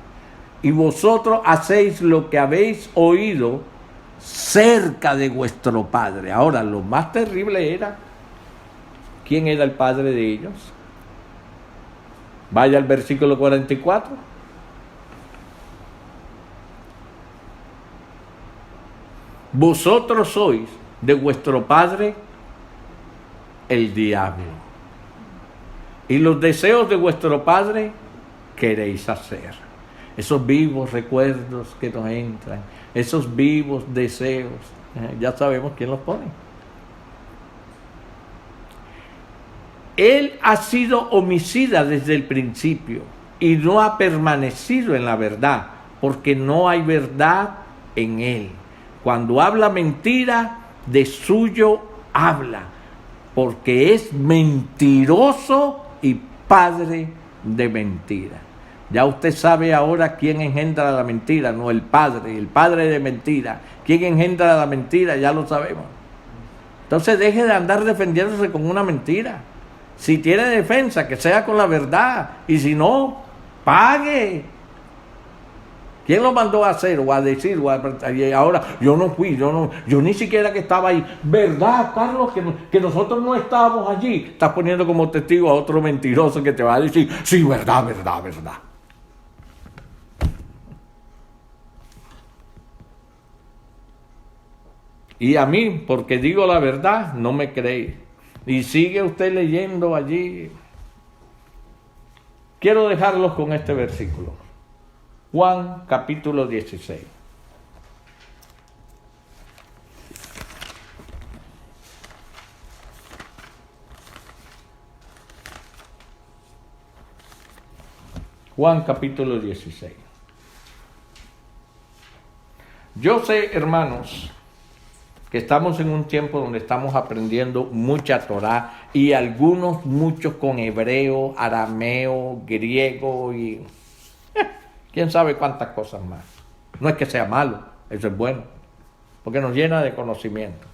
Y vosotros hacéis lo que habéis oído cerca de vuestro padre. Ahora, lo más terrible era, ¿quién era el padre de ellos? Vaya al versículo 44. Vosotros sois de vuestro padre el diablo, y los deseos de vuestro padre queréis hacer. Esos vivos recuerdos que nos entran, esos vivos deseos, ya sabemos quién los pone. Él ha sido homicida desde el principio y no ha permanecido en la verdad, porque no hay verdad en él. Cuando habla mentira, de suyo habla, porque es mentiroso y padre de mentira. Ya usted sabe ahora quién engendra la mentira, no el padre de mentira. ¿Quién engendra la mentira? Ya lo sabemos. Entonces deje de andar defendiéndose con una mentira. Si tiene defensa, que sea con la verdad, y si no, pague. ¿Quién lo mandó a hacer o a decir? Y ahora, yo no fui, yo ni siquiera que estaba ahí. ¿Verdad, Carlos, que nosotros no estábamos allí? Estás poniendo como testigo a otro mentiroso que te va a decir, sí, verdad. Y a mí, porque digo la verdad, no me creéis. Y sigue usted leyendo allí. Quiero dejarlos con este versículo. Juan capítulo 16. Juan capítulo 16. Yo sé, hermanos, que estamos en un tiempo donde estamos aprendiendo mucha Torá y muchos con hebreo, arameo, griego y quién sabe cuántas cosas más. No es que sea malo, eso es bueno, porque nos llena de conocimiento.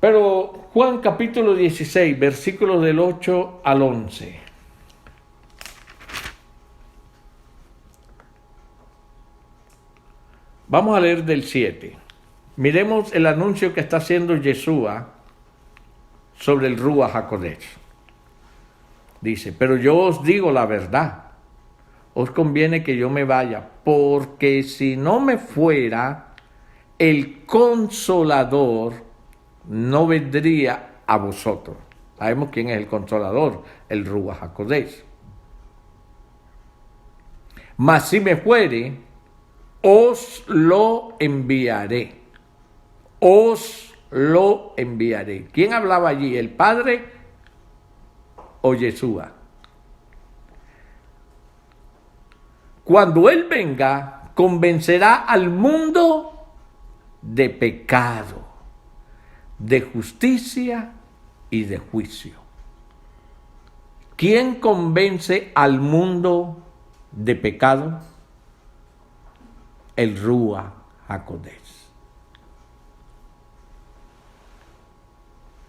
Pero Juan capítulo 16, versículos del 8 al 11. Vamos a leer del 7. Miremos el anuncio que está haciendo Yeshua sobre el Ruach HaKodesh. Dice, pero yo os digo la verdad, os conviene que yo me vaya, porque si no me fuera, el Consolador no vendría a vosotros. Sabemos quién es el Consolador, el Ruach HaKodesh. Mas si me fuere, os lo enviaré. Os lo enviaré. ¿Quién hablaba allí? ¿El Padre o Yeshua? Cuando Él venga, convencerá al mundo de pecado, de justicia y de juicio. ¿Quién convence al mundo de pecado? El Ruach HaKodesh.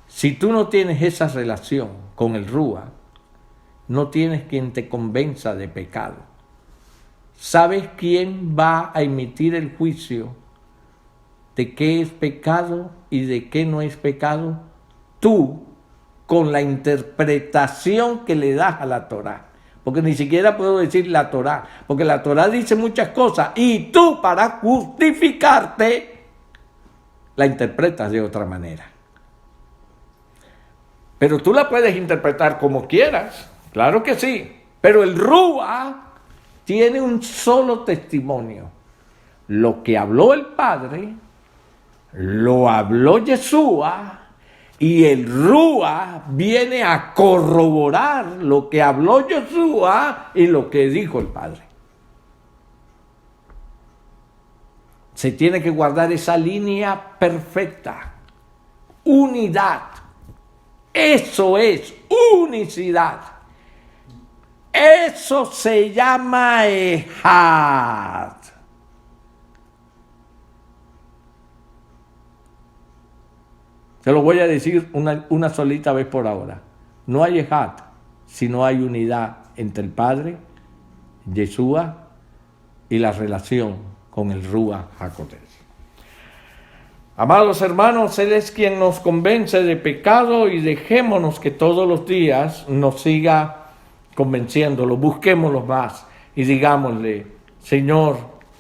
Si tú no tienes esa relación con el Ruach, no tienes quien te convenza de pecado. ¿Sabes quién va a emitir el juicio de qué es pecado y de qué no es pecado, tú, con la interpretación que le das a la Torá. Porque ni siquiera puedo decir la Torá, porque la Torá dice muchas cosas y tú, para justificarte, la interpretas de otra manera. Pero tú la puedes interpretar como quieras, claro que sí, pero el Rúa tiene un solo testimonio. Lo que habló el Padre, lo habló Yeshua, y el Rúa viene a corroborar lo que habló Yeshua y lo que dijo el Padre. Se tiene que guardar esa línea perfecta. Unidad. Eso es unicidad. Eso se llama Ejad. Se lo voy a decir una solita vez por ahora. No hay Ejad si no hay unidad entre el Padre, Yeshua y la relación con el Rúa HaKodesh. Amados hermanos, Él es quien nos convence de pecado y dejémonos que todos los días nos siga convenciéndolo. Busquémoslo más y digámosle: Señor,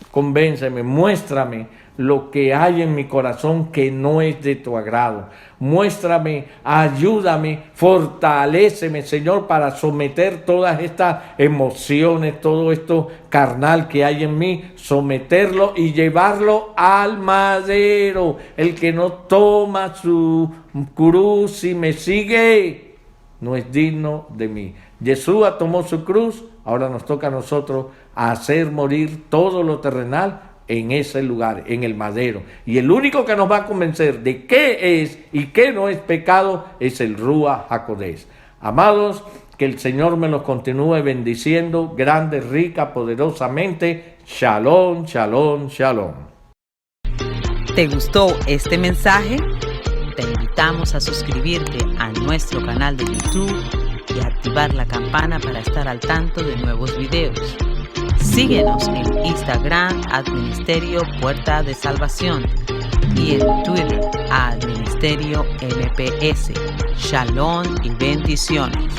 convénceme, muéstrame lo que hay en mi corazón que no es de tu agrado. Muéstrame, ayúdame, fortaléceme, Señor, para someter todas estas emociones, todo esto carnal que hay en mí, someterlo y llevarlo al madero. El que no toma su cruz y me sigue, no es digno de mí. Yeshua tomó su cruz, ahora nos toca a nosotros hacer morir todo lo terrenal en ese lugar, en el madero. Y el único que nos va a convencer de qué es y qué no es pecado es el Rúa HaKodesh. Amados, que el Señor me los continúe bendiciendo grande, rica, poderosamente. Shalom, shalom, shalom. ¿Te gustó este mensaje? Te invitamos a suscribirte a nuestro canal de YouTube y activar la campana para estar al tanto de nuevos videos. Síguenos en Instagram @Ministerio Puerta de Salvación y en Twitter @Ministerio MPS. Shalom y bendiciones.